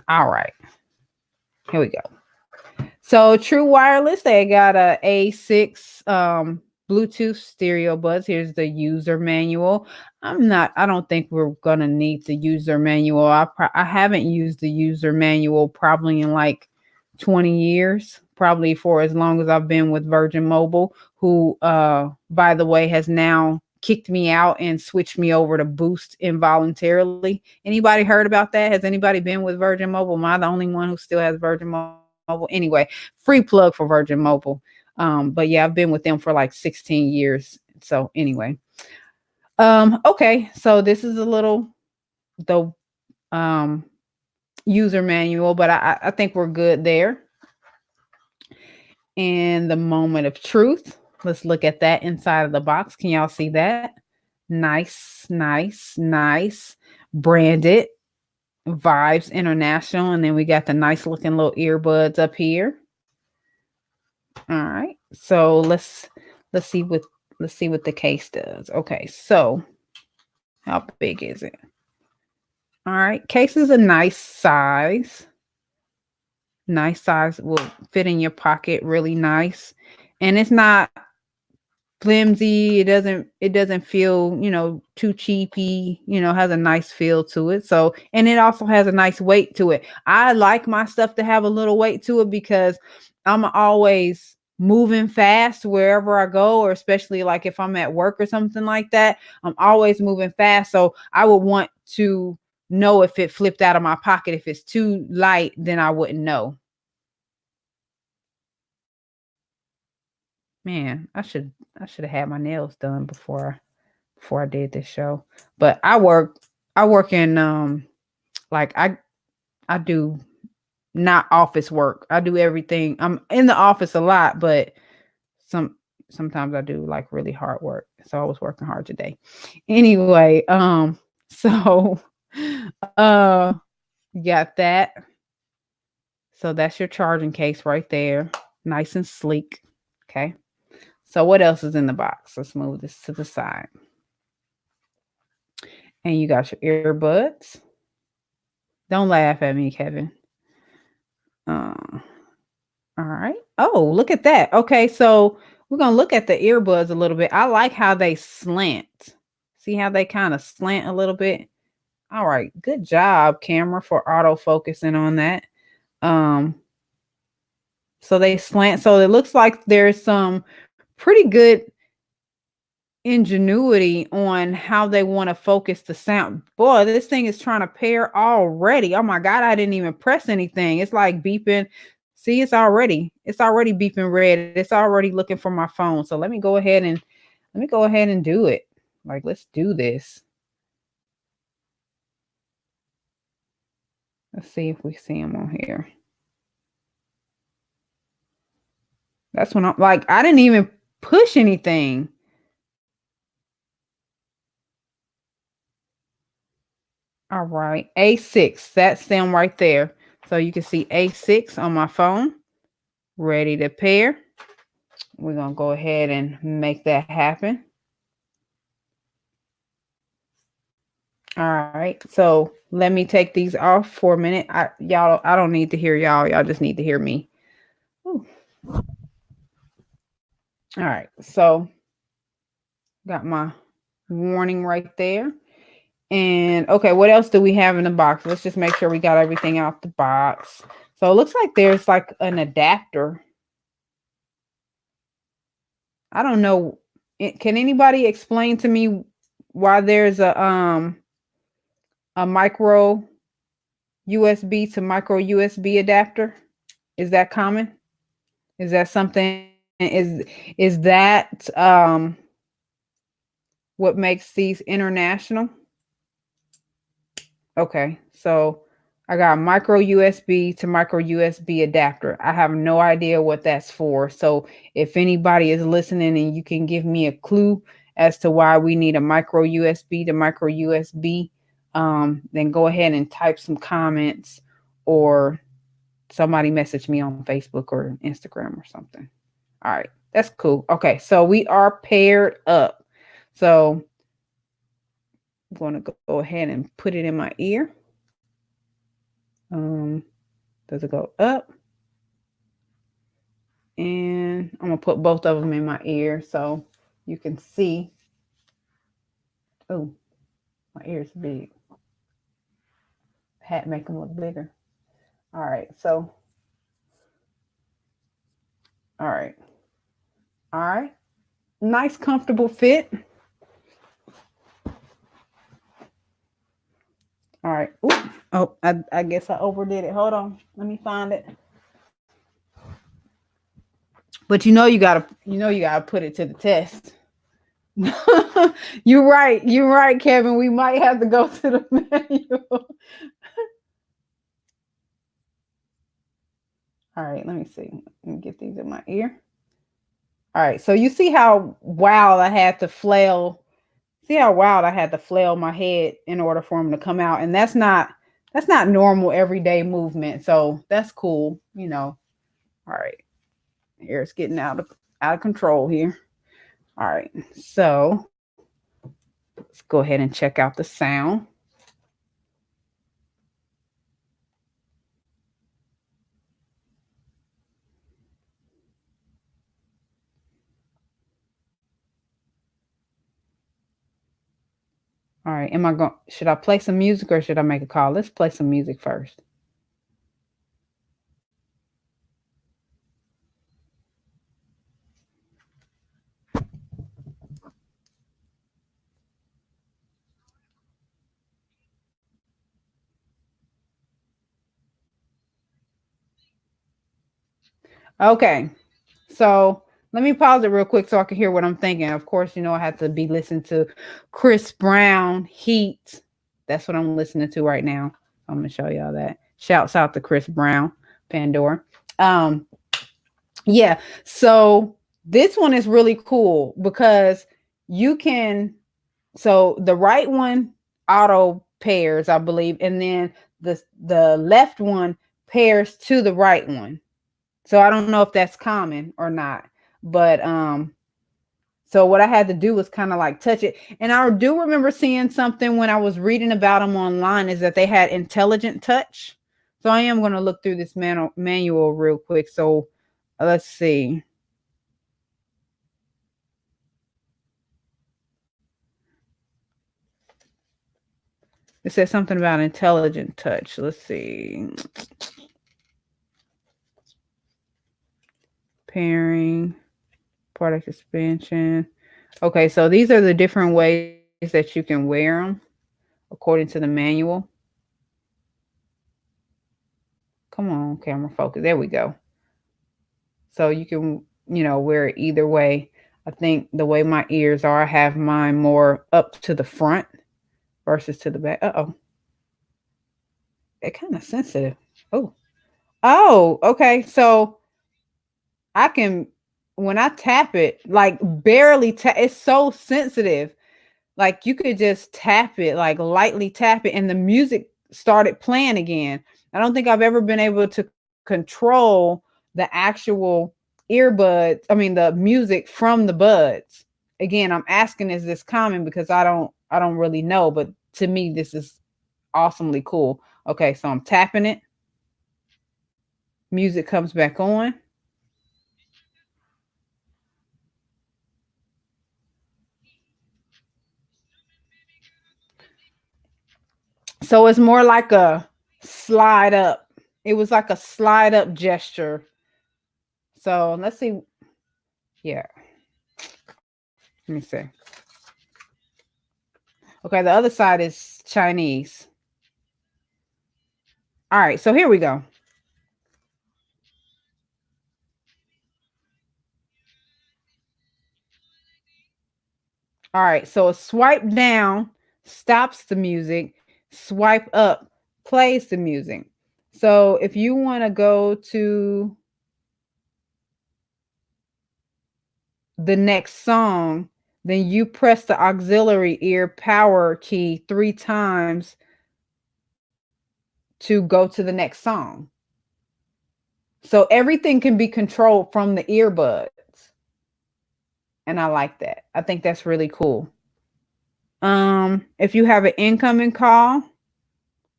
all right, here we go. So True Wireless, they got a A6 Bluetooth stereo buds. Here's the user manual. I don't think we're going to need the user manual. I haven't used the user manual probably in like 20 years, probably for as long as I've been with Virgin Mobile, who, by the way, has now kicked me out and switched me over to Boost involuntarily. Anybody heard about that? Has anybody been with Virgin Mobile? Am I the only one who still has Virgin Mobile? Anyway, free plug for Virgin Mobile. But yeah, I've been with them for like 16 years. So anyway, okay. So this is the user manual, but I think we're good there. And the moment of truth. Let's look at that inside of the box. Can y'all see that? Nice. Branded Vibez International. And then we got the nice looking little earbuds up here. All right. So let's see what the case does. Okay. So how big is it? All right. Case is a nice size. Nice size, will fit in your pocket really nice. And it's not flimsy. It doesn't feel, too cheapy, has a nice feel to it. So, and it also has a nice weight to it. I like my stuff to have a little weight to it because I'm always moving fast wherever I go, or especially like if I'm at work or something like that, I'm always moving fast. So I would want to know if it flipped out of my pocket. If it's too light, then I wouldn't know. Man, I should have had my nails done before I did this show. But I work in like I do not office work. I do everything. I'm in the office a lot, but sometimes I do like really hard work. So I was working hard today. Anyway, so uh got that. So that's your charging case right there. Nice and sleek. Okay. So what else is in the box? Let's move this to the side. And you got your earbuds. Don't laugh at me, Kevin. All right. Oh, look at that. Okay, so we're gonna look at the earbuds a little bit. I like how they slant. See how they kind of slant a little bit? All right, good job, camera, for auto focusing on that. So they slant. So it looks like there's some pretty good ingenuity on how they want to focus the sound. Boy, this thing is trying to pair already. Oh my God, I didn't even press anything. It's like beeping. See, it's already beeping red. It's already looking for my phone. So let me go ahead and do it. Like, let's do this. Let's see if we see them on here. That's when I'm like, I didn't even push anything. All right, A6, that's them right there. So you can see A6 on my phone, ready to pair. We're going to go ahead and make that happen. All right, so let me take these off for a minute. I don't need to hear y'all. Y'all just need to hear me. Ooh. All right, so got my warning right there. And okay, what else do we have in the box? Let's just make sure we got everything out the box. So it looks like there's like an adapter. I don't know. Can anybody explain to me why there's a micro USB to micro USB adapter? Is that common? Is that something? Is that what makes these international? Okay, so I got a micro USB to micro USB adapter. I have no idea what that's for. So if anybody is listening and you can give me a clue as to why we need a micro USB to micro USB, then go ahead and type some comments, or somebody message me on Facebook or Instagram or something. All right, that's cool. Okay, so we are paired up. So I'm going to go ahead and put it in my ear. Does it go up? And I'm gonna put both of them in my ear so you can see. Oh, my ear's big. Hat make them look bigger. All right, so all right, nice comfortable fit. All right. Ooh. Oh, I guess I overdid it. Hold on, let me find it. But you gotta put it to the test. You're right, Kevin. We might have to go to the manual. All right, let me see. Let me get these in my ear. All right, so you see how wild I had to flail. See how wild I had to flail my head in order for them to come out, and that's not normal everyday movement. So that's cool, All right, here it's getting out of control here. All right, so let's go ahead and check out the sound. All right, should I play some music or should I make a call? Let's play some music first. Okay, so Let me pause it real quick so I can hear what I'm thinking. Of course, I have to be listening to Chris Brown, Heat. That's what I'm listening to right now. I'm gonna show y'all that. Shouts out to Chris Brown, Pandora. Um, yeah. So this one is really cool because you can. So the right one auto pairs, I believe, and then the left one pairs to the right one. So I don't know if that's common or not, but so what I had to do was kind of like touch it. And I do remember seeing something when I was reading about them online is that they had intelligent touch. So I am going to look through this manual real quick. So let's see. It says something about intelligent touch. Let's see. Pairing, product expansion. Okay, so these are the different ways that you can wear them according to the manual. Come on, camera focus. There we go. So you can, wear it either way. I think the way my ears are, I have mine more up to the front versus to the back. Uh-oh. They're kind of sensitive. Oh. Oh, okay. So I can, when I tap it, like barely tap, it's so sensitive. Like you could just tap it, like lightly tap it, and the music started playing again. I don't think I've ever been able to control the actual the music from the buds. Again, I'm asking, is this common? Because I don't really know, but to me, this is awesomely cool. Okay, so I'm tapping it. Music comes back on. So it's more like a slide up. It was like a slide up gesture. So let's see. Yeah. Let me see. Okay, the other side is Chinese. All right, so here we go. All right, so a swipe down stops the music, swipe up plays the music. So if you want to go to the next song, then you press the auxiliary ear power key 3 times to go to the next song. So everything can be controlled from the earbuds. And I like that. I think that's really cool. If you have an incoming call,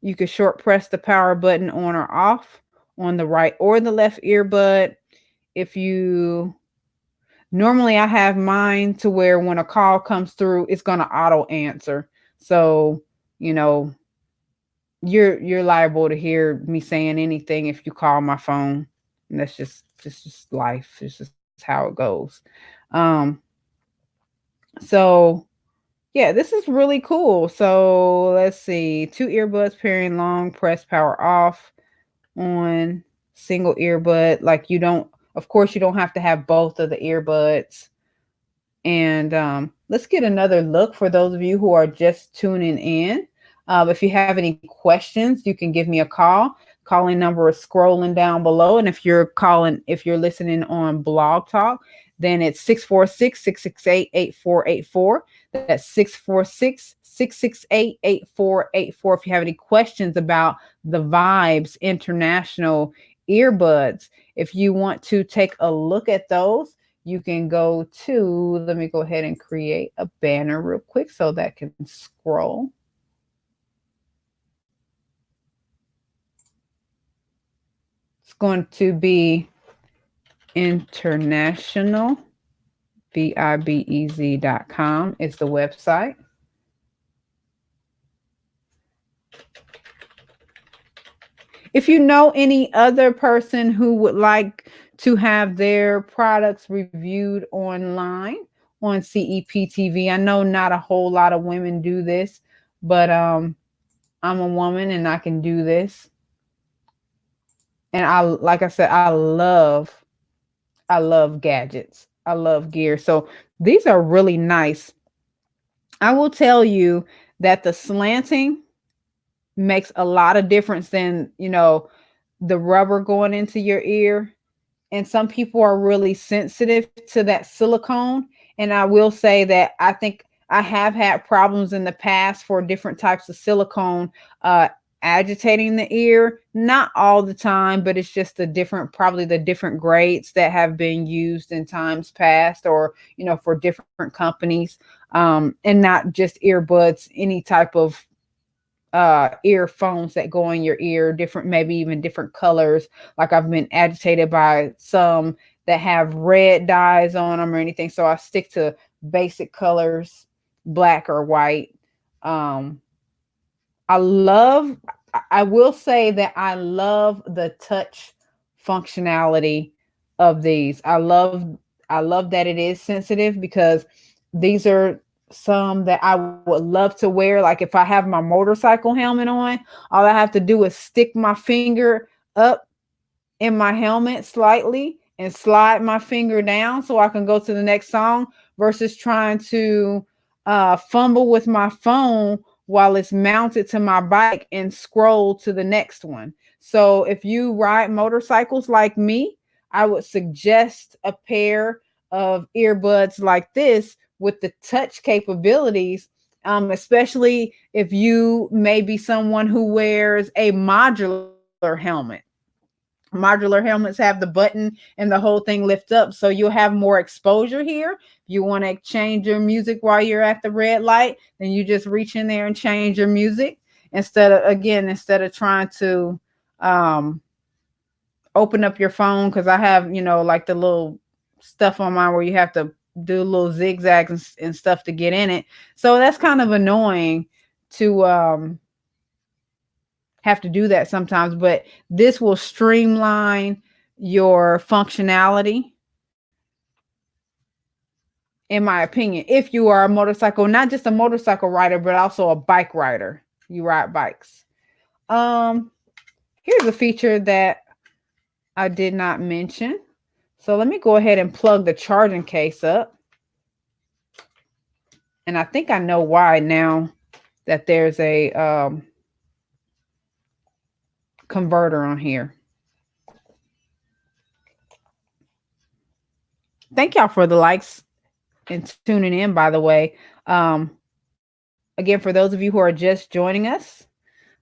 you can short press the power button on or off on the right or the left earbud. If you normally I have mine to where when a call comes through, it's going to auto answer. So, you're liable to hear me saying anything if you call my phone. And that's just life. It's just how it goes. So yeah, this is really cool. So let's see. 2 earbuds pairing long, press power off on single earbud. Like of course you don't have to have both of the earbuds. And let's get another look for those of you who are just tuning in. If you have any questions, you can give me a call. Calling number is scrolling down below. And if you're listening on Blog Talk, then it's 646-668-8484. That's 646-668-8484. If you have any questions about the Vibez International earbuds, if you want to take a look at those, you can go to, let me go ahead and create a banner real quick so that can scroll. It's going to be international, Vibez.com is the website. If you know any other person who would like to have their products reviewed online on CEPTV, I know not a whole lot of women do this, but I'm a woman and I can do this. And like I said, I love gadgets. I love gear. So these are really nice. I will tell you that the slanting makes a lot of difference than, the rubber going into your ear. And some people are really sensitive to that silicone. And I will say that I think I have had problems in the past for different types of silicone uh, agitating the ear. Not all the time, but it's just probably the different grades that have been used in times past, or for different companies, and not just earbuds, any type of earphones that go in your ear, different, maybe even different colors. Like I've been agitated by some that have red dyes on them or anything, so I stick to basic colors, black or white. um I love, I will say that I love the touch functionality of these. I love that it is sensitive, because these are some that I would love to wear. Like if I have my motorcycle helmet on, all I have to do is stick my finger up in my helmet slightly and slide my finger down so I can go to the next song, versus trying to fumble with my phone while it's mounted to my bike and scroll to the next one. So if you ride motorcycles like me, I would suggest a pair of earbuds like this with the touch capabilities, especially if you may be someone who wears a modular helmet. Modular helmets have the button and the whole thing lift up, so you'll have more exposure here. You want to change your music while you're at the red light, then you just reach in there and change your music, instead of trying to um open up your phone, because I have, like the little stuff on mine where you have to do little zigzags and stuff to get in it. So that's kind of annoying to have to do that sometimes, but this will streamline your functionality, in my opinion, if you are a motorcycle, not just a motorcycle rider, but also a bike rider. You ride bikes. Um, Here's a feature that I did not mention. So let me go ahead and plug the charging case up. And I think I know why now that there's a converter on here. Thank y'all for the likes and tuning in, by the way. Again, for those of you who are just joining us,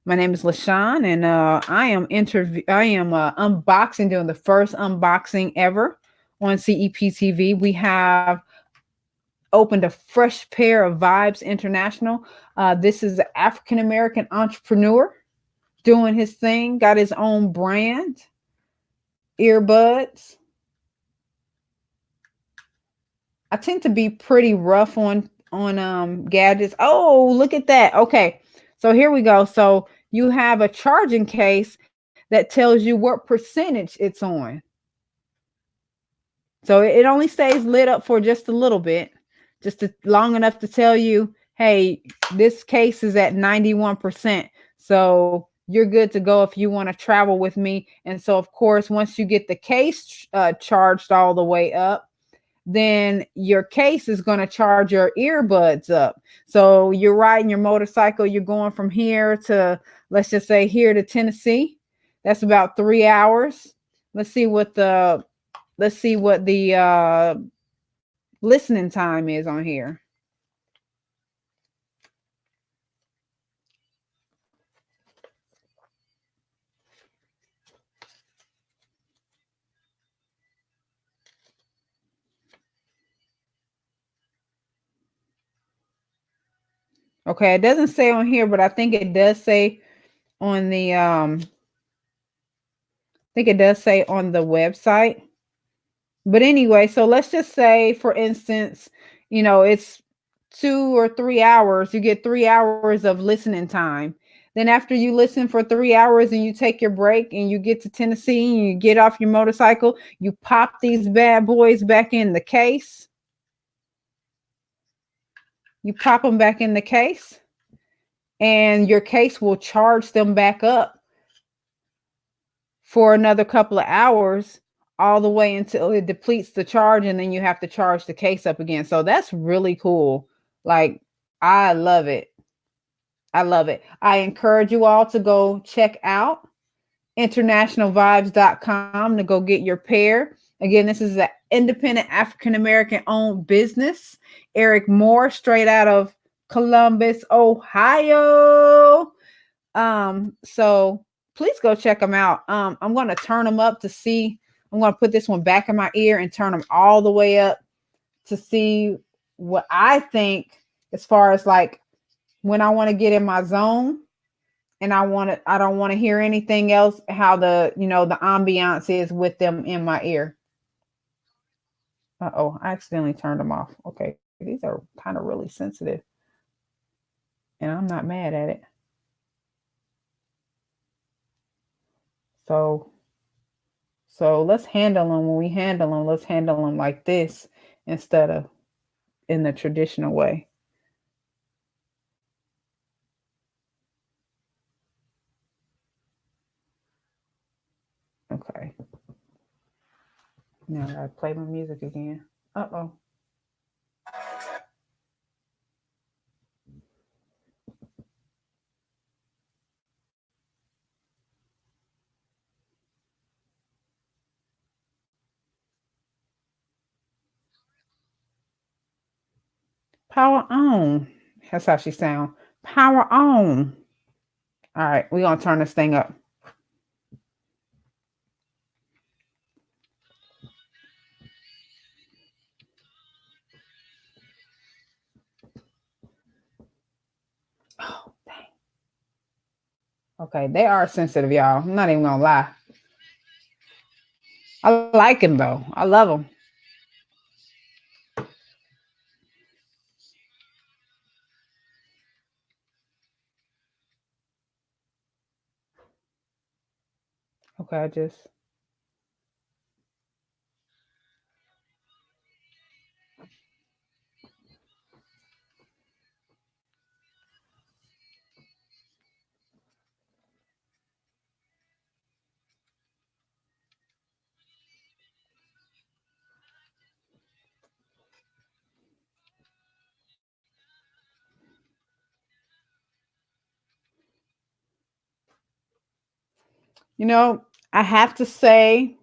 my name is LaShawn, and I am unboxing, doing the first unboxing ever on CEPTV. We have opened a fresh pair of Vibez International. This is an African American entrepreneur doing his thing, got his own brand, earbuds. I tend to be pretty rough on gadgets. Oh, look at that. Okay, so here we go. So you have a charging case that tells you what percentage it's on. So it only stays lit up for just a little bit, long enough to tell you, hey, this case is at 91%. So you're good to go if you want to travel with me. And so, of course, once you get the case charged all the way up, then your case is going to charge your earbuds up. So you're riding your motorcycle, you're going from here to, let's just say, here to Tennessee. That's about 3 hours. Let's see what the listening time is on here. Okay, it doesn't say on here, but I think it does say on the website. But anyway, so let's just say, for instance, it's 2 or 3 hours. You get 3 hours of listening time. Then after you listen for 3 hours and you take your break and you get to Tennessee and you get off your motorcycle, you pop these bad boys back in the case. You pop them back in the case, and your case will charge them back up for another couple of hours all the way until it depletes the charge, and then you have to charge the case up again. So that's really cool. Like, I love it. I love it. I encourage you all to go check out internationalvibes.com to go get your pair. Again, this is an independent African American owned business. Eric Moore, straight out of Columbus, Ohio. So please go check them out. I'm going to turn them up to see. I'm going to put this one back in my ear and turn them all the way up to see what I think as far as like when I want to get in my zone and I don't want to hear anything else, how the ambiance is with them in my ear. Uh-oh, I accidentally turned them off. Okay, these are kind of really sensitive and I'm not mad at it. So let's handle them. When we handle them, let's handle them like this instead of in the traditional way. Okay. Now I gotta play my music again. Uh-oh. Power on. That's how she sound. Power on. All right, we're gonna turn this thing up. Oh, dang. Okay, they are sensitive, y'all. I'm not even gonna lie. I like them though. I love them. Okay, I just. I have to say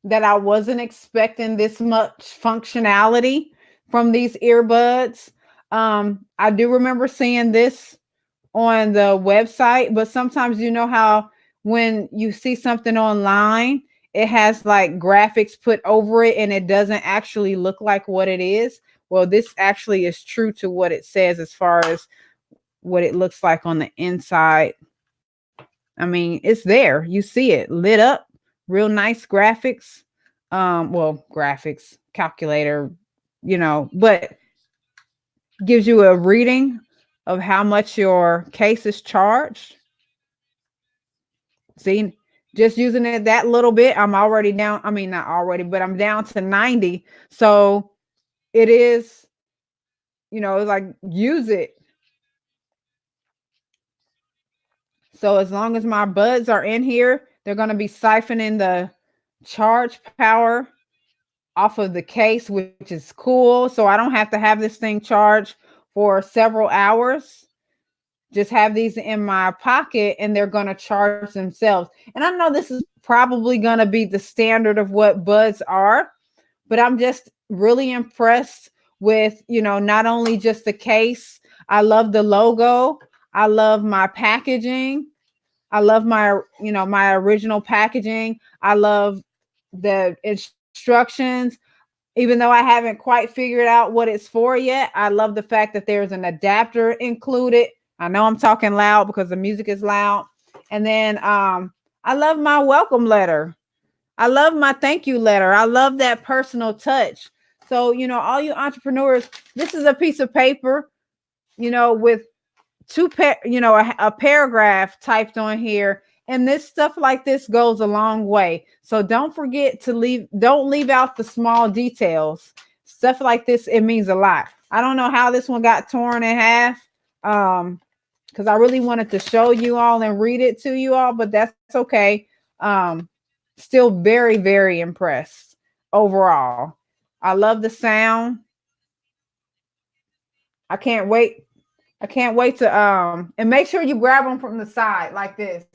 that I wasn't expecting this much functionality from these earbuds. I do remember seeing this on the website, but sometimes how when you see something online, it has like graphics put over it and it doesn't actually look like what it is. Well, this actually is true to what it says as far as what it looks like on the inside. I mean, it's there. You see it lit up, real nice graphics. Graphics, calculator, but gives you a reading of how much your case is charged. See, just using it that little bit, I'm already down. I mean, not already, but I'm down to 90. So it is, like use it. So as long as my buds are in here, they're going to be siphoning the charge power off of the case, which is cool. So I don't have to have this thing charged for several hours. Just have these in my pocket and they're going to charge themselves. And I know this is probably going to be the standard of what buds are, but I'm just really impressed with, not only just the case. I love the logo. I love my packaging. I love my original packaging. I love the instructions. Even though I haven't quite figured out what it's for yet, I love the fact that there's an adapter included. I know I'm talking loud because the music is loud. And then I love my welcome letter. I love my thank you letter. I love that personal touch. So, all you entrepreneurs, this is a piece of paper, with a paragraph typed on here. And this stuff like this goes a long way. So don't forget to don't leave out the small details. Stuff like this, it means a lot. I don't know how this one got torn in half. Because I really wanted to show you all and read it to you all, but that's okay. Still very, very impressed overall. I love the sound. I can't wait. I can't wait to and make sure you grab them from the side like this.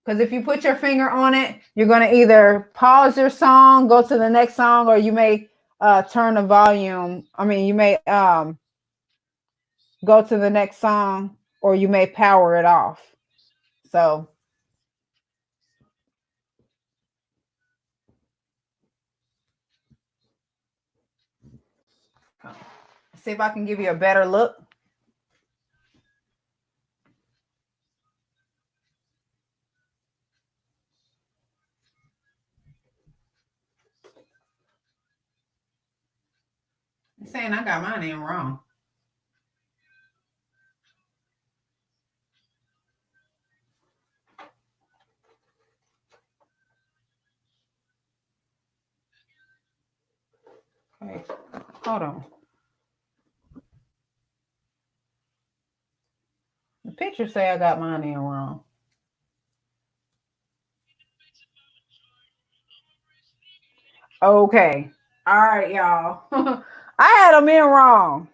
Because if you put your finger on it, you're gonna either pause your song, go to the next song, or you may turn the volume. I mean, you may go to the next song, or you may power it off. So see if I can give you a better look. I'm saying I got mine in wrong. Okay, hold on. The picture say I got mine in wrong. Okay. All right, y'all. I had them in wrong.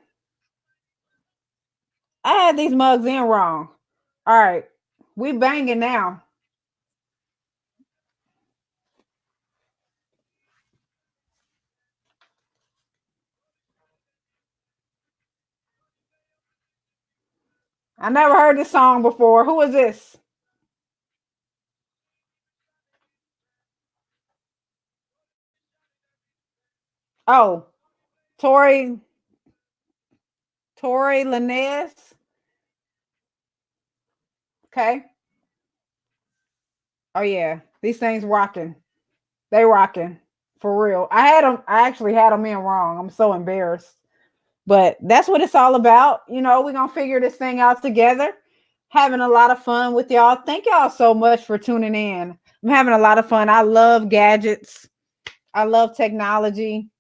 I had these mugs in wrong. All right. We banging now. I never heard this song before. Who is this? Oh, Tori Lanez. Okay. Oh yeah, these things rocking. They rocking for real. I actually had them in wrong. I'm so embarrassed. But that's what it's all about. You know, we're gonna figure this thing out together. Having a lot of fun with y'all. Thank y'all so much for tuning in. I'm having a lot of fun. I love gadgets. I love technology.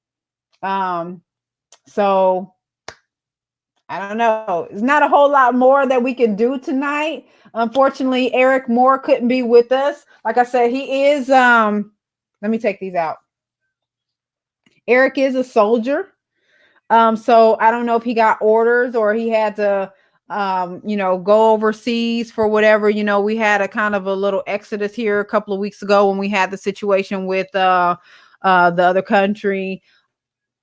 So I don't know. It's not a whole lot more that we can do tonight. Unfortunately, Eric Moore couldn't be with us. Like I said, he is let me take these out. Eric is a soldier. So I don't know if he got orders or he had to go overseas for whatever. We had a kind of a little exodus here a couple of weeks ago when we had the situation with the other country.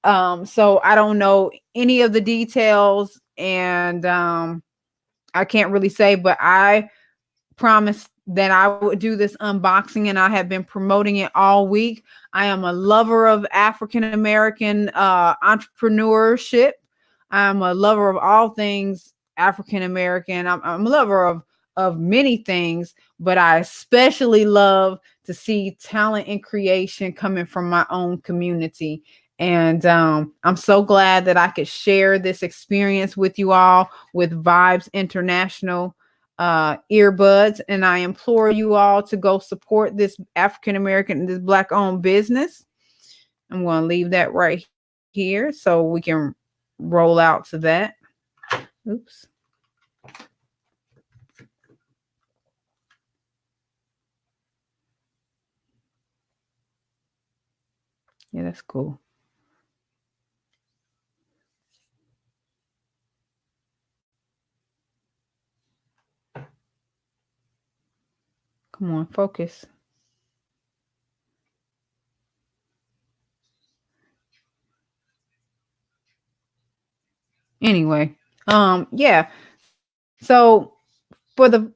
So I don't know any of the details, and I can't really say, but I promised that I would do this unboxing, and I have been promoting it all week. I am a lover of African American entrepreneurship. I'm a lover of all things African American. I'm a lover of many things, but I especially love to see talent and creation coming from my own community. And I'm so glad that I could share this experience with you all with Vibez International earbuds, and I implore you all to go support this African American, this Black owned business. I'm going to leave that right here so we can roll out to that. Oops. Yeah, that's cool. Come on, focus. Anyway, yeah. So for the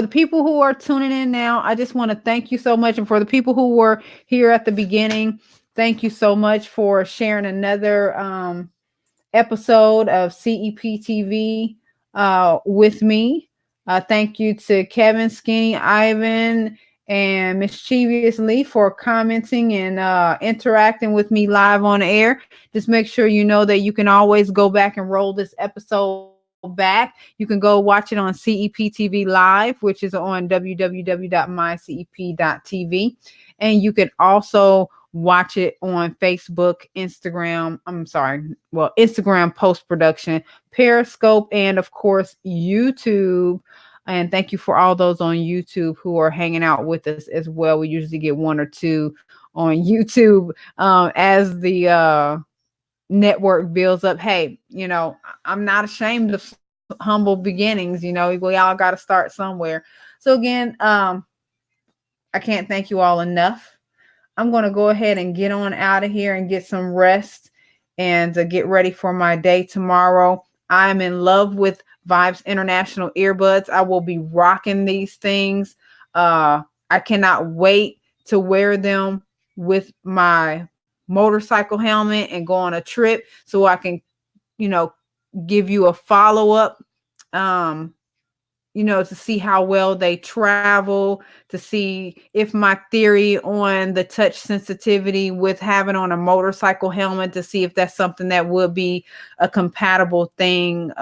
people who are tuning in now, I just want to thank you so much. And for the people who were here at the beginning, thank you so much for sharing another episode of CEPTV with me. Thank you to Kevin, Skinny, Ivan, and Mischievously for commenting and interacting with me live on air. Just make sure you know that you can always go back and roll this episode back. You can go watch it on CEPTV Live, which is on www.mycep.tv. And you can also watch it on Facebook, Instagram. Instagram post-production, Periscope, and of course, YouTube. And thank you for all those on YouTube who are hanging out with us as well. We usually get one or two on YouTube as the network builds up. Hey, I'm not ashamed of humble beginnings. We all got to start somewhere. So again, I can't thank you all enough. I'm going to go ahead and get on out of here and get some rest and get ready for my day tomorrow. I'm in love with Vibez International earbuds. I will be rocking these things. I cannot wait to wear them with my motorcycle helmet and go on a trip so I can, give you a follow-up. To see how well they travel, to see if my theory on the touch sensitivity with having on a motorcycle helmet, to see if that's something that would be a compatible thing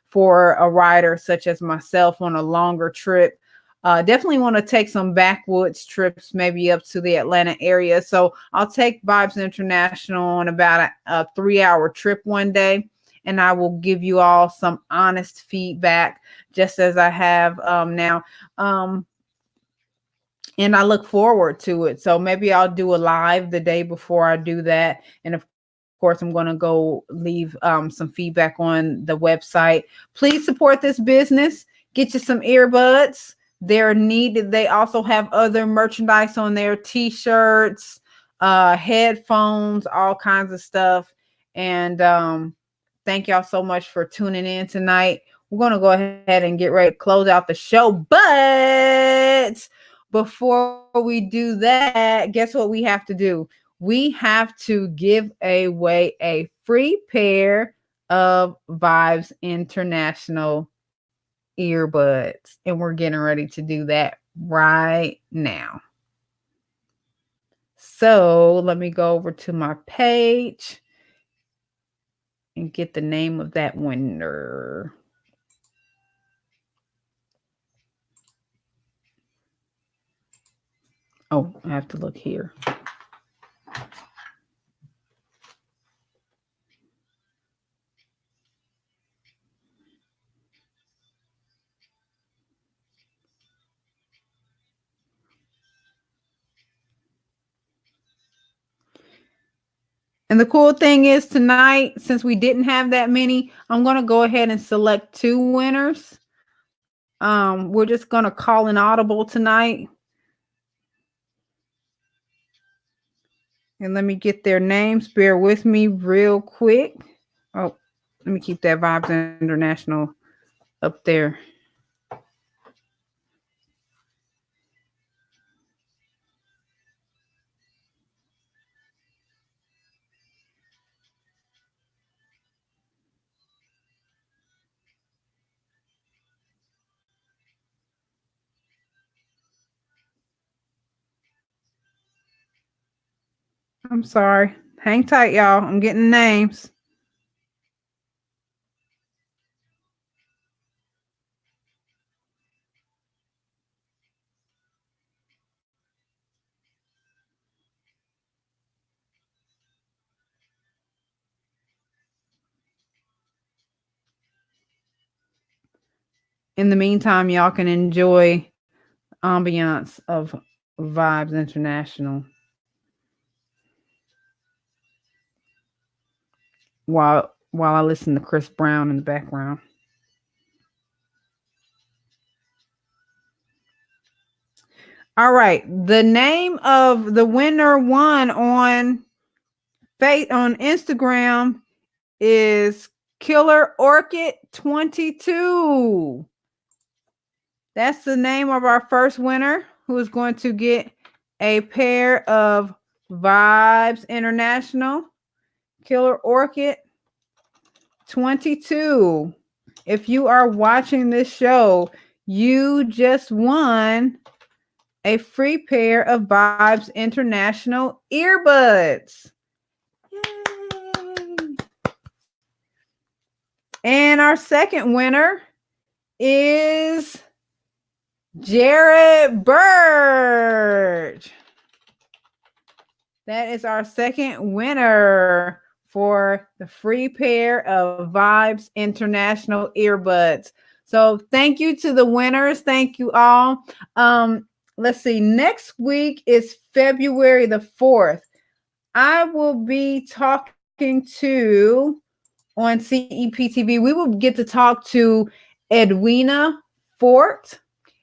for a rider such as myself on a longer trip. Definitely want to take some backwoods trips, maybe up to the Atlanta area. So I'll take Vibez International on about a 3-hour trip one day, and I will give you all some honest feedback, just as I have now. And I look forward to it. So maybe I'll do a live the day before I do that. And of course, I'm going to go leave some feedback on the website. Please support this business. Get you some earbuds. They're needed. They also have other merchandise on there, t-shirts, headphones, all kinds of stuff. And thank y'all so much for tuning in tonight. We're going to go ahead and get ready to close out the show. But before we do that, guess what we have to do? We have to give away a free pair of Vibez International earbuds. And we're getting ready to do that right now. So let me go over to my page and get the name of that winner. Oh, I have to look here. And the cool thing is tonight, since we didn't have that many, I'm going to go ahead and select 2 winners. We're just going to call an audible tonight. And let me get their names. Bear with me real quick. Oh, let me keep that Vibez International up there. I'm sorry. Hang tight, y'all. I'm getting names. In the meantime, y'all can enjoy ambiance of Vibez International while I listen to Chris Brown in the background. All right, the name of the winner one on Instagram is Killer Orchid 22. That's the name of our first winner, who is going to get a pair of Vibez International. Killer Orchid 22. If you are watching this show, you just won a free pair of Vibez International earbuds. Yay! And our second winner is Jared Birch. That is our second winner for the free pair of Vibez International earbuds. So thank you to the winners. Thank you all. Let's see. Next week is February the 4th. I will be talking to on CEPTV. We will get to talk to Edwina Fort.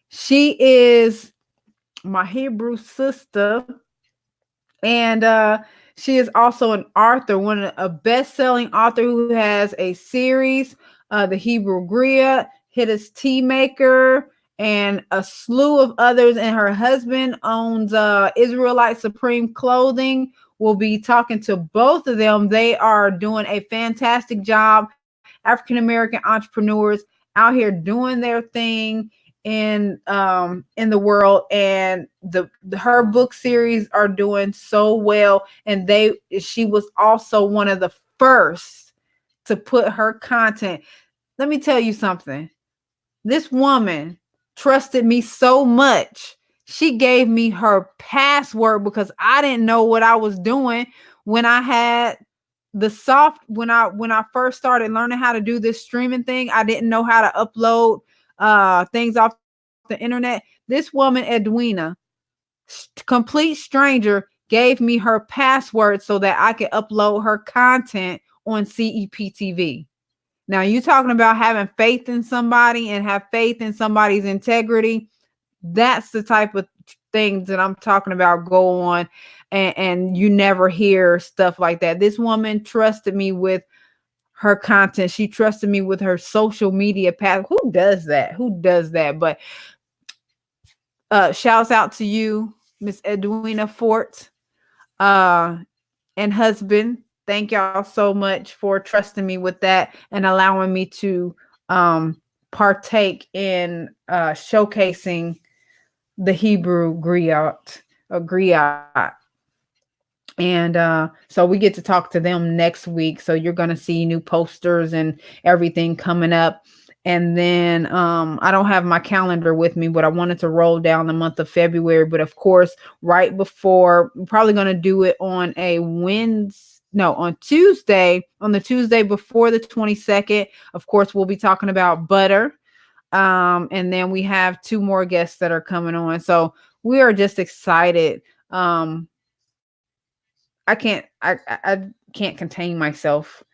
She is my Hebrew sister, and she is also an author, a best-selling author who has a series, The Hebrew Griot, Hitti's Tea Maker, and a slew of others. And her husband owns Israelite Supreme Clothing. We'll be talking to both of them. They are doing a fantastic job. African American entrepreneurs out here doing their thing in the world, and her book series are doing so well. And she was also one of the first to put her content. Let me tell you something. This woman trusted me so much. She gave me her password because I didn't know what I was doing when I had when I first started learning how to do this streaming thing. I didn't know how to upload things off the internet. This woman, Edwina, complete stranger, gave me her password so that I could upload her content on CEPTV. Now, you talking about having faith in somebody and have faith in somebody's integrity. That's the type of things that I'm talking about go on, and you never hear stuff like that. This woman trusted me with her content. She trusted me with her social media path. Who does that? But shouts out to you, Miss Edwina Fort, and husband. Thank y'all so much for trusting me with that and allowing me to partake in showcasing the Hebrew griot. And so we get to talk to them next week. So you're going to see new posters and everything coming up. And then I don't have my calendar with me, but I wanted to roll down the month of February. But of course, right before, we're probably going to do it on on Tuesday, on the Tuesday before the 22nd. Of course, we'll be talking about butter. And then we have 2 more guests that are coming on. So we are just excited. I can't contain myself.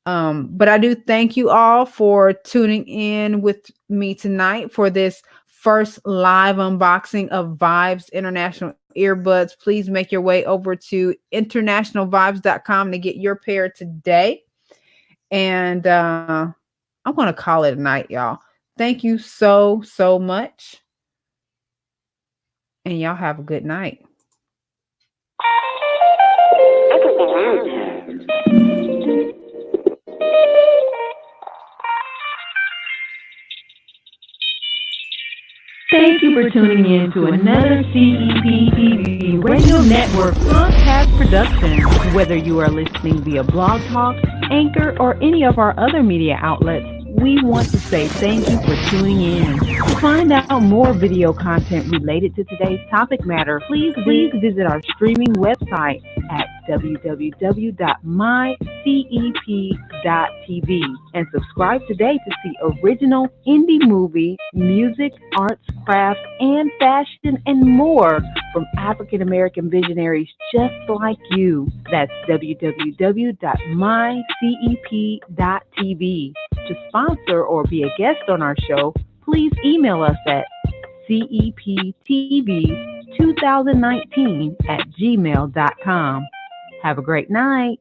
But I do thank you all for tuning in with me tonight for this first live unboxing of Vibez International Earbuds. Please make your way over to internationalvibes.com to get your pair today. And I'm going to call it a night, y'all. Thank you so, so much. And y'all have a good night. Thank you for tuning in to another CEPTV Radio Network podcast production. Whether you are listening via Blog Talk, Anchor, or any of our other media outlets, we want to say thank you for tuning in. To find out more video content related to today's topic matter, please visit our streaming website at www.mycep.tv and subscribe today to see original indie movie, music, arts, craft, and fashion, and more from African American visionaries just like you. That's www.mycep.tv. To sponsor or be a guest on our show, please email us at ceptv2019@gmail.com. Have a great night.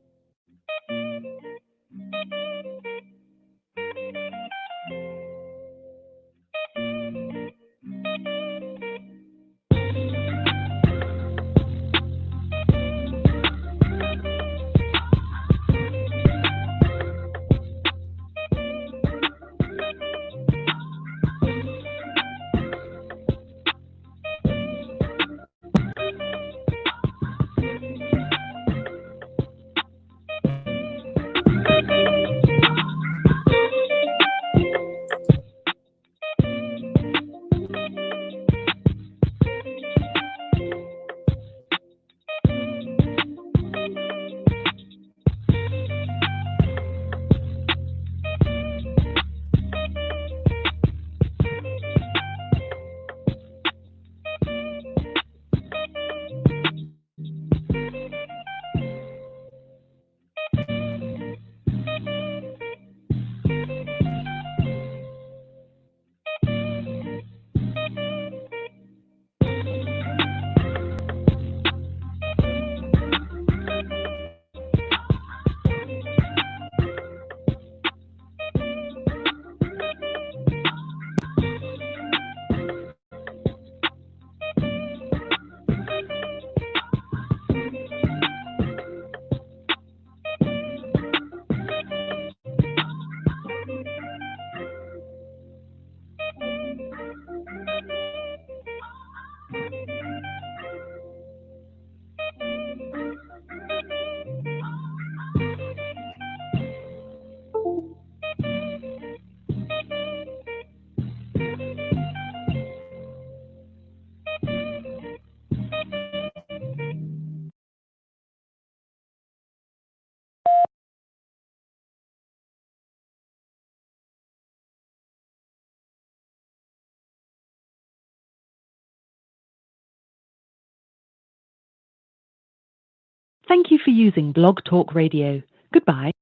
Thank you for using Blog Talk Radio. Goodbye.